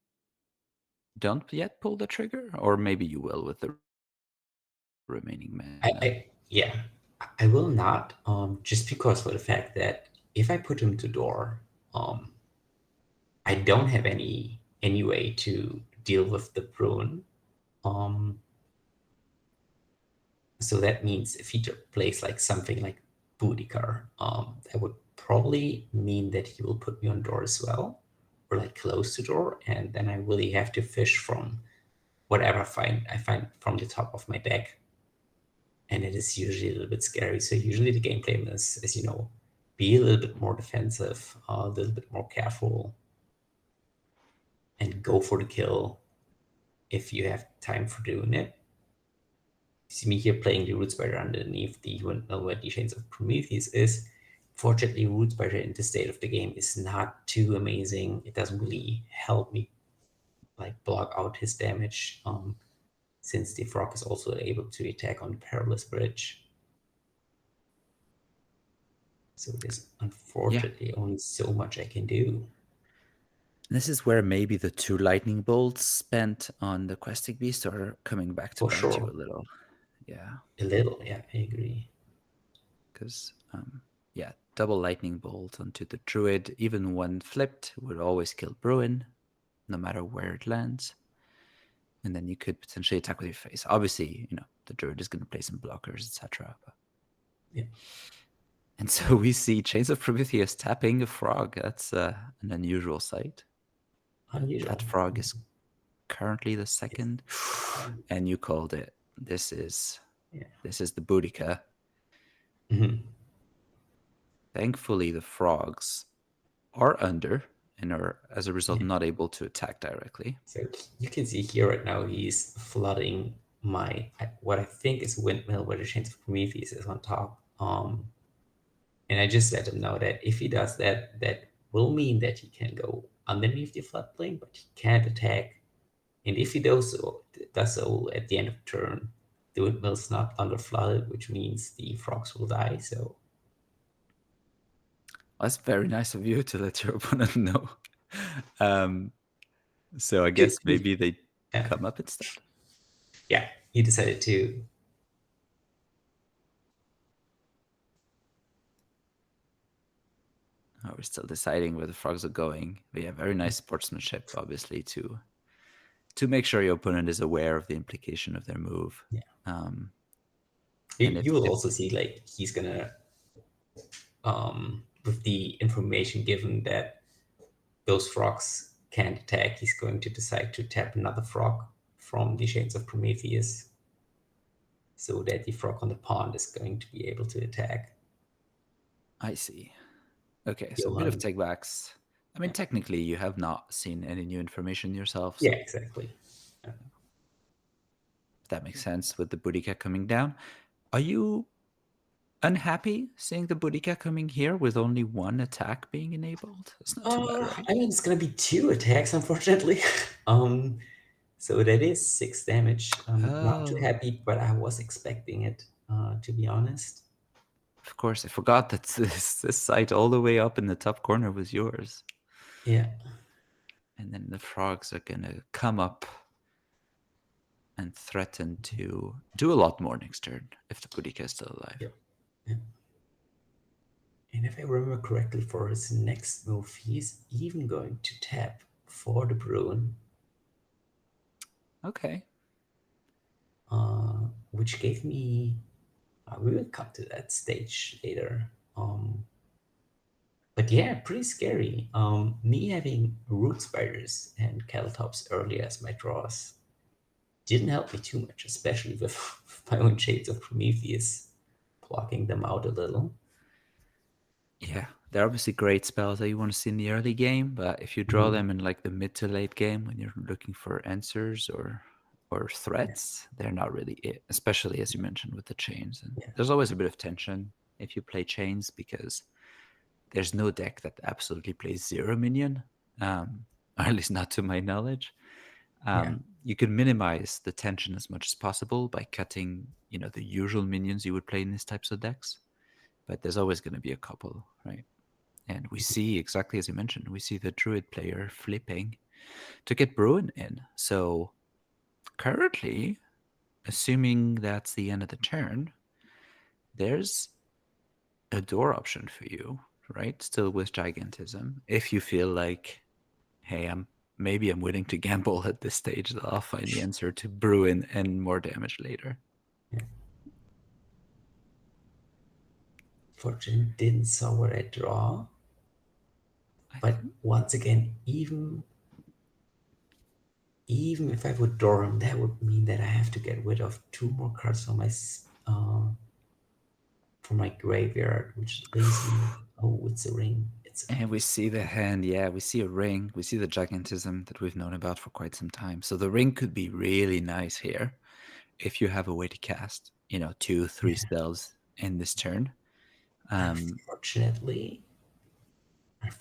don't yet pull the trigger, or maybe you will with the remaining mana. Yeah, I will not, just because for the fact that if I put him to door, I don't have any way to deal with the prune. Um, so that means if he plays like something like Boudicar, that would probably mean that he will put me on door as well, or like close to door, and then I really have to fish from whatever I find from the top of my deck, and it is usually a little bit scary. So usually the game plan is, as you know, be a little bit more defensive, a little bit more careful, and go for the kill if you have time for doing it. See me here playing the Root Spider underneath the You Wouldn't Know Where the Chains of Prometheus is. Fortunately, Root Spider in this state of the game is not too amazing. It doesn't really help me like block out his damage, since the frog is also able to attack on the Perilous Bridge. So there's Yeah, unfortunately only so much I can do. This is where maybe the 2 lightning bolts spent on the questing beast are coming back to For bite you sure. a little. Yeah, A little, yeah, I agree. because yeah, double lightning bolt onto the druid, even when flipped, would always kill Bruin, no matter where it lands. And then you could potentially attack with your face. Obviously, the druid is going to play some blockers, etc. Yeah. And so we see Chains of Prometheus tapping a frog. That's an unusual sight. Unusual. That frog is currently the second, and you called it. This is the Boudica. Mm-hmm. Thankfully, the frogs are under and are, as a result, Yeah. not able to attack directly. So you can see here right now he's flooding my what I think is a windmill where the Chains of Prometheus is on top. And I just let him know that if he does that, that will mean that he can go underneath the floodplain, but he can't attack. And if he does so at the end of turn, the windmill's not under flooded, which means the frogs will die. So That's very nice of you to let your opponent know. So I Good. guess maybe they Yeah. come up instead. Yeah, he decided to. Oh, we're still deciding where the frogs are going. But yeah, very nice sportsmanship, obviously, to make sure your opponent is aware of the implication of their move. Yeah. And You will also see like he's gonna with the information given that those frogs can't attack, he's going to decide to tap another frog from the Shades of Prometheus so that the frog on the pond is going to be able to attack. I see. Okay, so a bit Johan. of takebacks. I mean, technically, you have not seen any new information yourself. So Yeah, exactly. if that makes sense with the Boudica coming down. Are you unhappy seeing the Boudica coming here with only one attack being enabled? It's not too bad, right? I mean, it's gonna be 2 attacks, unfortunately. So that is 6 damage. Not too Oh. happy, but I was expecting it, to be honest. Of course, I forgot that this site all the way up in the top corner was yours. Yeah. And then the frogs are gonna come up and threaten to do a lot more next turn if the Boudica is still alive. Yeah. Yeah. And if I remember correctly, for his next move, he's even going to tap for the Bruin, Okay. which gave me. We will come to that stage later. But yeah, pretty scary. Me having root spiders and caltops earlier as my draws didn't help me too much, especially with my own Shades of Prometheus blocking them out a little. Yeah, they're obviously great spells that you want to see in the early game, but if you draw them in like the mid to late game when you're looking for answers or threats, they're not really it, especially as you mentioned with the chains. And there's always a bit of tension if you play chains because there's no deck that absolutely plays 0 minion, or at least not to my knowledge. You can minimize the tension as much as possible by cutting, the usual minions you would play in these types of decks. But there's always going to be a couple, right? And we see, exactly as you mentioned, we see the Druid player flipping to get Bruin in. So currently, assuming that's the end of the turn, there's a door option for you, right? Still with Gigantism. If you feel like, hey, I'm willing to gamble at this stage that I'll find the answer to Bruin and more damage later. Yeah. Fortune didn't saw what I draw. But once again, even if I would draw him, that would mean that I have to get rid of 2 more cards from my graveyard, which leaves me. Oh, it's a ring. And we see the hand, yeah, we see a ring. We see the Gigantism that we've known about for quite some time. So the ring could be really nice here if you have a way to cast, 2, 3 spells in this turn. Unfortunately, I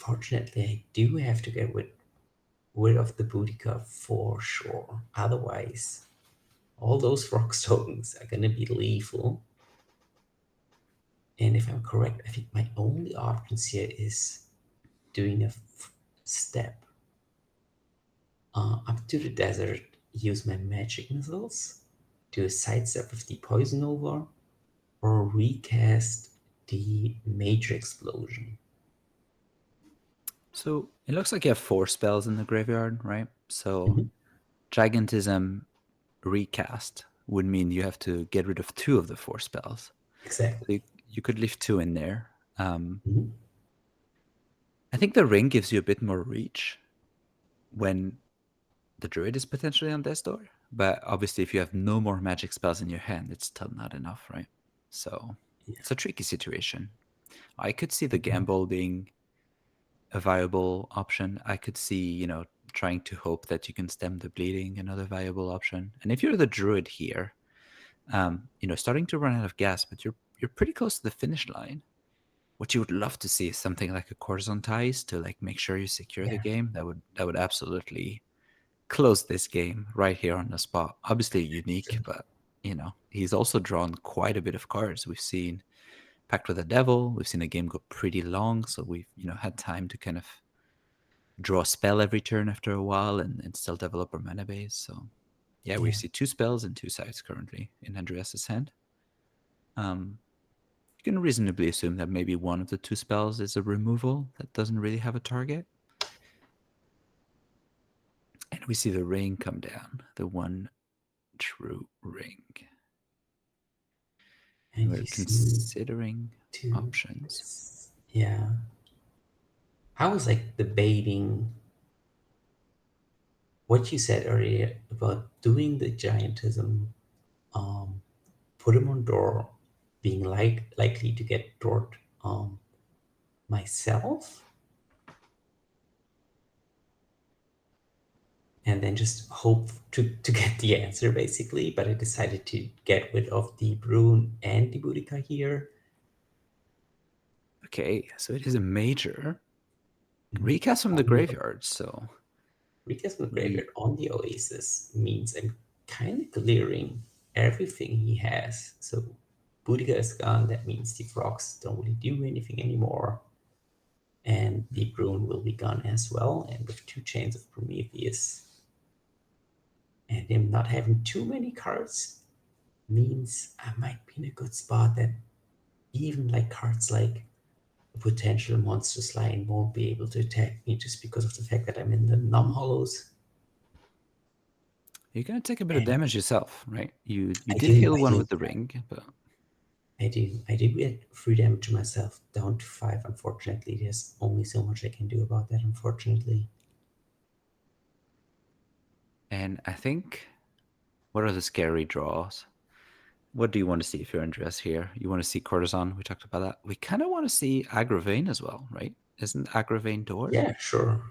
do have to get rid of the Boudica for sure. Otherwise, all those rock tokens are gonna be lethal. And if I'm correct, I think my only options here is doing a step Up to the desert, use my magic missiles to sidestep with the poison over, or recast the major explosion. So it looks like you have 4 spells in the graveyard, right? So Mhm. Gigantism recast would mean you have to get rid of 2 of the 4 spells. Exactly. So you could leave 2 in there. Mhm. I think the ring gives you a bit more reach when the Druid is potentially on death's door. But obviously, if you have no more magic spells in your hand, it's still not enough, right? So Yeah. it's a tricky situation. I could see the Mhm. gamble being a viable option. I could see, trying to hope that you can stem the bleeding, another viable option. And if you're the Druid here, starting to run out of gas, but you're pretty close to the finish line. What you would love to see is something like a Corzon ties to like make sure you secure the Yeah. game. That would absolutely close this game right here on the spot. Obviously unique, but he's also drawn quite a bit of cards. We've seen Pact with the Devil. We've seen a game go pretty long, so we've had time to kind of draw a spell every turn after a while and still develop our mana base. So yeah, we Yeah. see 2 spells and 2 sides currently in Andreas's hand. You can reasonably assume that maybe one of the 2 spells is a removal that doesn't really have a target. And we see the ring come down, the one true ring. And And we're you seem considering to, options. yeah. I was like debating what you said earlier about doing the giantism, um, put him on door, being likely to get doored myself, and then just hope to get the answer basically. But I decided to get rid of the Brune and the Boudica here. Okay, so it is a major Mhm. recast from the On the graveyard. So Recast from the we graveyard on the Oasis means I'm kind of clearing everything he has. So Boudica is gone. That means the frogs don't really do anything anymore. And the Brune will be gone as well. And with 2 Chains of Prometheus and him not having too many cards means I might be in a good spot that even like cards like a potential monstrous lion won't be able to attack me just because of the fact that I'm in the numb hollows. you're gonna take a bit of And damage yourself, right? You I did do, heal I one do, with the ring, but I do get 3 damage to myself down to 5. Unfortunately, there's only so much I can do about that. Unfortunately, and I think what are the scary draws? What do you want to see if you're Andreas here? You want to see Courtesan? We talked about that. We kind of want to see Agravane as well, right? Isn't Agravane door? yeah, sure.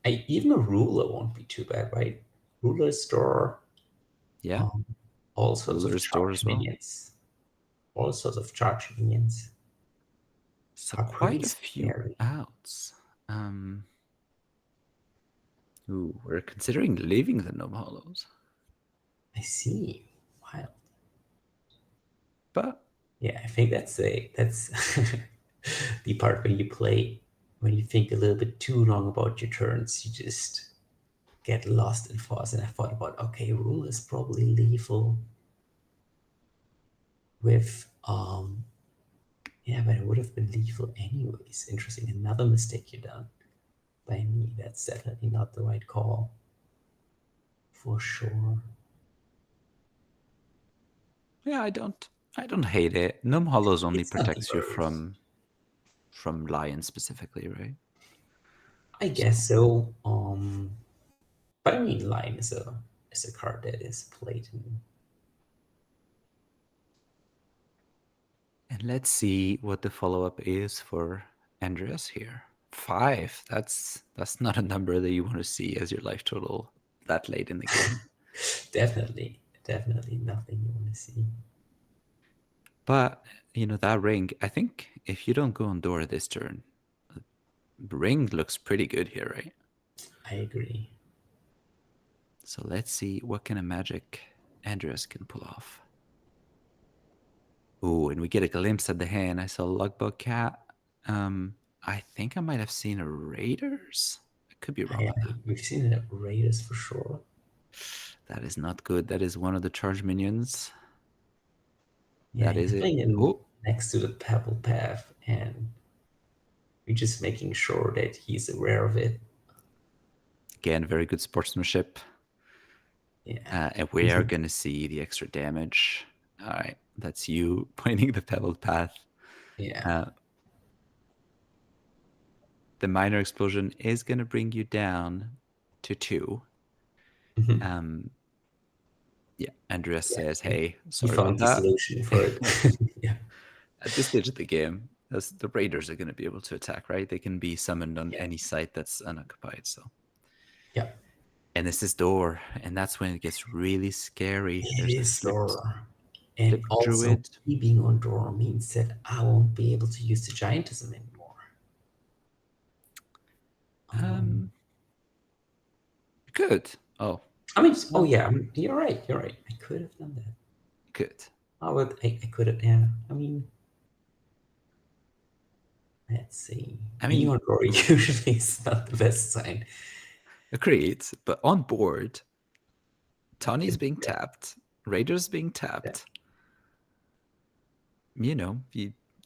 Even a ruler won't be too bad, right? Ruler store, Yeah, um, all sorts of Ruler's door charge as well. minions, all sorts of charge minions So are pretty quite a few scary. outs. Um, we're considering leaving the Gnome Hollows, I see. Wild. but Yeah, I think that's the part where you play when you think a little bit too long about your turns. You just get lost in force. And I thought about, okay, rule is probably lethal with yeah, but it would have been lethal anyways. Interesting. Another mistake you done by me. That's definitely not the right call. For sure. yeah, I don't hate it. Gnome Hollows only It's not the protects you worst. from lions specifically, right? I So, guess so. But I mean Line is a card that is played in. and let's see what the follow up is for Andreas here. 5. That's not a number that you want to see as your life total that late in the game. Definitely, definitely nothing you want to see. But that ring. I think if you don't go on door this turn, ring looks pretty good here, right? I agree. So let's see what kind of magic Andreas can pull off. Ooh, and we get a glimpse at the hand. I saw Lugbug Cat. I think I might have seen a Raiders, a Could be wrong on that. We've seen it at Raiders for sure. That is not good. That is one of the charge minions. Yeah, That is he's it. playing in Oh, next to the pebble path, and we're just making sure that he's aware of it. again, very good sportsmanship. Yeah. And we are going to see the extra damage. All right, that's you pointing the pebbled path. Yeah. The minor explosion is going to bring you down to 2. Yeah, Andreas says, hey, He sorry found about the that. solution for it. Yeah. At this stage of the game, the raiders are going to be able to attack, right? They can be summoned on any site that's unoccupied. So, Yeah. and this is door, and that's when it gets really scary. It There's the is flip door. And also, druid. he being on door means that I won't be able to use the giantism anymore. Good. Oh, I mean, oh yeah, you're right. You're right. I could have done that. good. Oh, but I could have. Yeah. I mean, let's see. I Being mean, on door usually is not the best sign. agreed. But on board, Tawny's being tapped, Raiders being tapped. You know,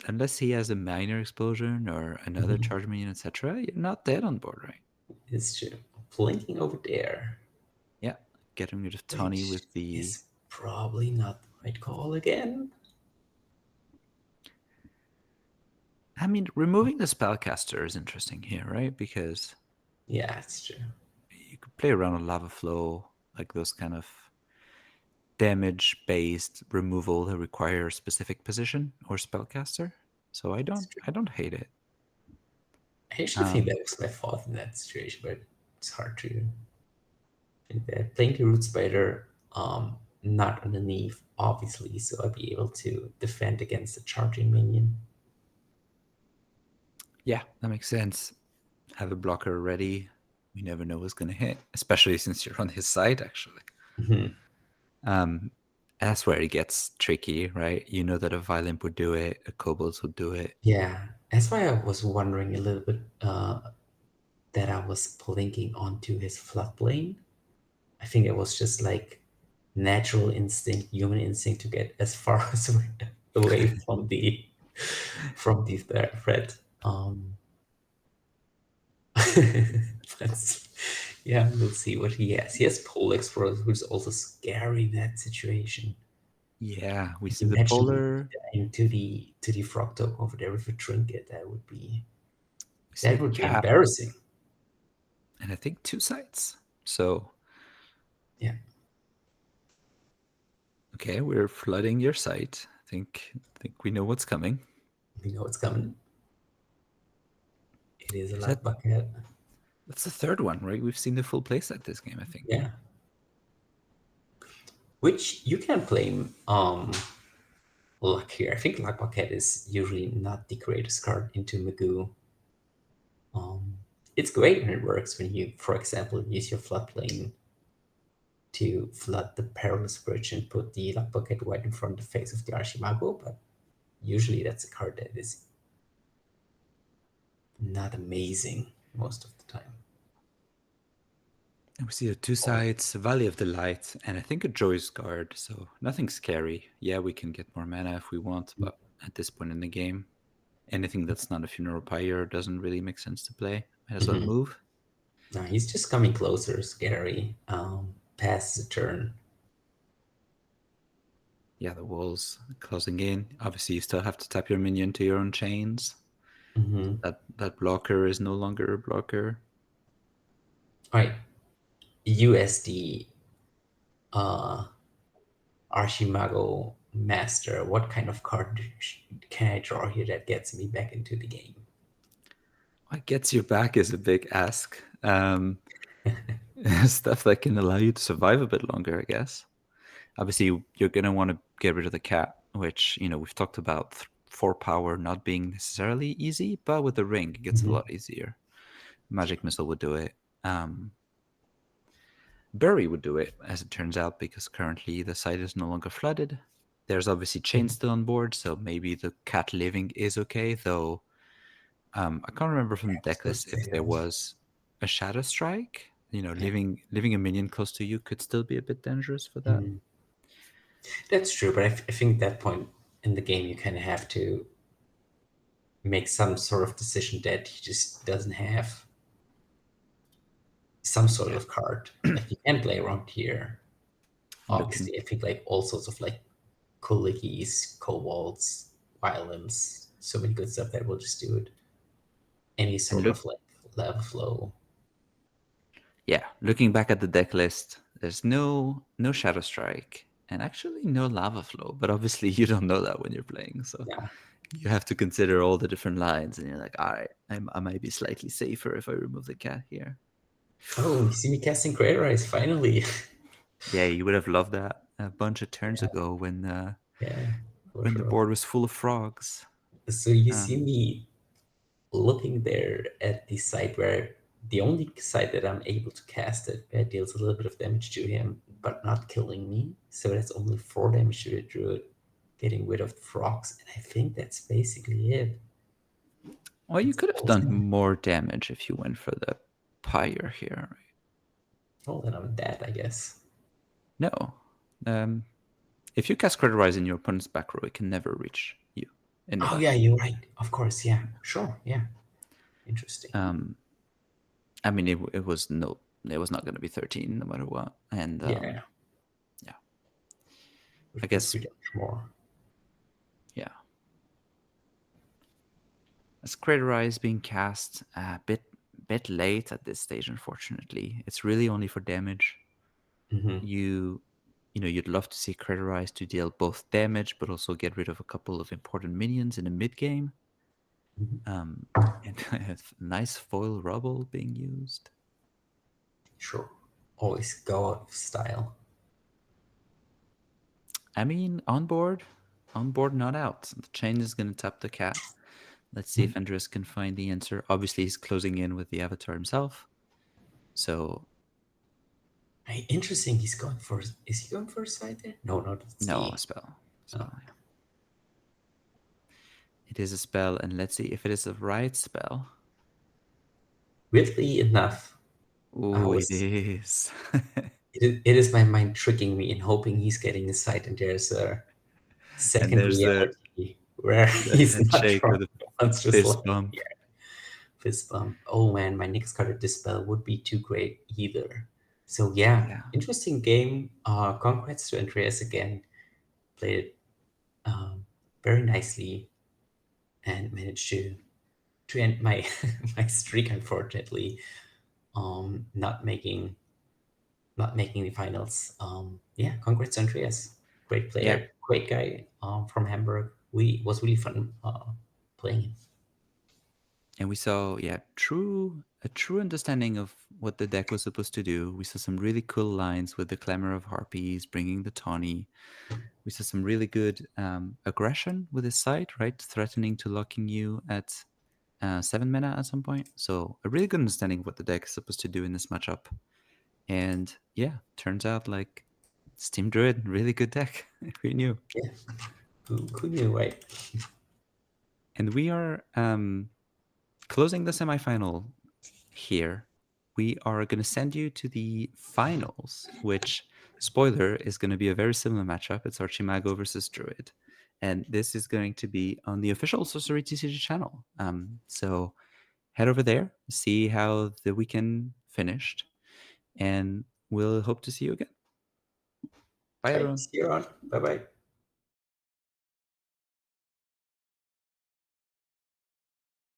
unless he has a minor explosion or another charge minion, etc., you're not dead on board, right? It's true. Blinking over there. Yeah, getting rid of Tawny with the. Is probably not the right call again. I mean, removing the spellcaster is interesting here, right? Because yeah, it's true. You could play around with lava flow, like those kind of damage-based removal that require a specific position or spellcaster. So I don't hate it. I actually think that was my fault in that situation, but it's hard to think that. Playing the root spider, not underneath, obviously, so I'll be able to defend against the charging minion. Yeah, that makes sense. Have a blocker ready. We never know what's going to hit, especially since you're on his side, actually. That's where it gets tricky, right? You know that a violent would do it, a kobold would do it. Yeah, that's why I was wondering a little bit that I was blinking onto his floodplain. I think it was just like natural instinct, human instinct to get as far as away from the threat. Yeah, we'll see what he has. He has Pole Explorer, which is also scary in that situation. Yeah, we see the Imagine polar into the frog token over there with a trinket. That would be be cap, embarrassing. and I think 2 sites. So yeah. Okay, we're flooding your site. I think we know what's coming. We know what's coming. It is a luck bucket. That's the 3rd one, right? We've seen the full playset this game, I think. Yeah. Which you can blame luck here. I think luck bucket is usually not the greatest card into Magoo. It's great when it works when you, for example, use your floodplain to flood the perilous bridge and put the luck bucket right in front of the face of the Archimago, but usually that's a card that is not amazing most of the time. And we see the 2 sides, Valley of the Light, and I think a Joy's Guard, so nothing scary. Yeah, we can get more mana if we want, but at this point in the game, anything that's not a Funeral Pyre doesn't really make sense to play. Might as well move. No, he's just coming closer, scary. Passes a turn. Yeah, the walls closing in. Obviously, you still have to tap your minion to your own chains. That blocker is no longer a blocker. All right. USD Archimago Master. What kind of card can I draw here that gets me back into the game? What gets you back is a big ask. Stuff that can allow you to survive a bit longer, I guess. Obviously, you're going to want to get rid of the cat, which, we've talked about 4 power not being necessarily easy, but with the ring, it gets a lot easier. Magic Missile would do it. Bury would do it, as it turns out, because currently the site is no longer flooded. There's obviously Chain still on board, so maybe the cat living is okay, though I can't remember from the decklist if there was a Shadow Strike, Yeah. leaving a minion close to you could still be a bit dangerous for that. That's true, but I think at that point in the game, you kind of have to make some sort of decision that he just doesn't have some sort of card. Like you can play around here. Looking, Obviously, I think like all sorts of like Koligis, Kobolds, Violence, so many good stuff that will just do it. Any and sort look, of like lava flow. yeah, looking back at the deck list, there's no Shadow Strike and actually no Lava Flow. But obviously, you don't know that when you're playing, so Yeah. you have to consider all the different lines, and you're like, all right, I might be slightly safer if I remove the cat here. Oh, you see me casting Greater Eyes finally. Yeah, you would have loved that a bunch of turns ago Yeah, for when the sure. board was full of frogs. So you see Um, me looking there at the site where the only site that I'm able to cast it where it deals a little bit of damage to him, but not killing me. So that's only 4 damage to the Druid, getting rid of the frogs, and I think that's basically it. well, you That's could have all it's done gonna- more damage if you went for the pyre here, right? Well, then I'm dead, I guess. No. If you cast Credit Rise in your opponent's back row, it can never reach you in the Oh back. yeah, you're right. Of course, yeah, sure, yeah. Interesting. I mean, it was not going to be 13 no matter what. And Yeah, yeah, with I plus guess 3 damage more. yeah. As Credit Rise being cast a bit late at this stage, unfortunately, it's really only for damage. Mm-hmm. You'd love to see Credit Rise to deal both damage, but also get rid of a couple of important minions in the mid game. Mm-hmm. And nice foil rubble being used. Sure. Always go out of style. I mean, on board, not out. The chain is going to tap the cat. Let's see if Andreas can find the answer. Obviously, he's closing in with the avatar himself. So, Hey, interesting. He's going for. Is he going for a side there? No, no, that's no, the. a spell. Oh. Yeah. It is a spell, and let's see if it is the right spell. Weirdly enough, I Oh, it was. is. It is my mind tricking me and hoping he's getting a side, and there's a And second there's reality where the he's not handshake or drawing. the It's just fist like bump. yeah, fist bump. Oh man, my next card at this spell would be too great either. So yeah, Yeah. interesting game. Congrats to Andreas again. Played it very nicely and managed to end my my streak, unfortunately. Not making the finals. Yeah, congrats Andreas. Great Yeah. player, great guy from Hamburg. We was really fun playing him. And we saw, a true understanding of what the deck was supposed to do. We saw some really cool lines with the Clamor of Harpies, bringing the Tawny. We saw some really good aggression with his side, right? Threatening to locking you at 7 mana at some point. So a really good understanding of what the deck is supposed to do in this matchup. And yeah, turns out like Steam Druid, really good deck. Who knew? Yeah, who knew, right? And we are closing the semifinal here. We are going to send you to the finals, which, spoiler, is going to be a very similar matchup. It's Archimago versus Druid. And this is going to be on the official Sorcery TCG channel. So head over there, see how the weekend finished, and we'll hope to see you again. Bye, Okay, everyone. see you around. Bye bye.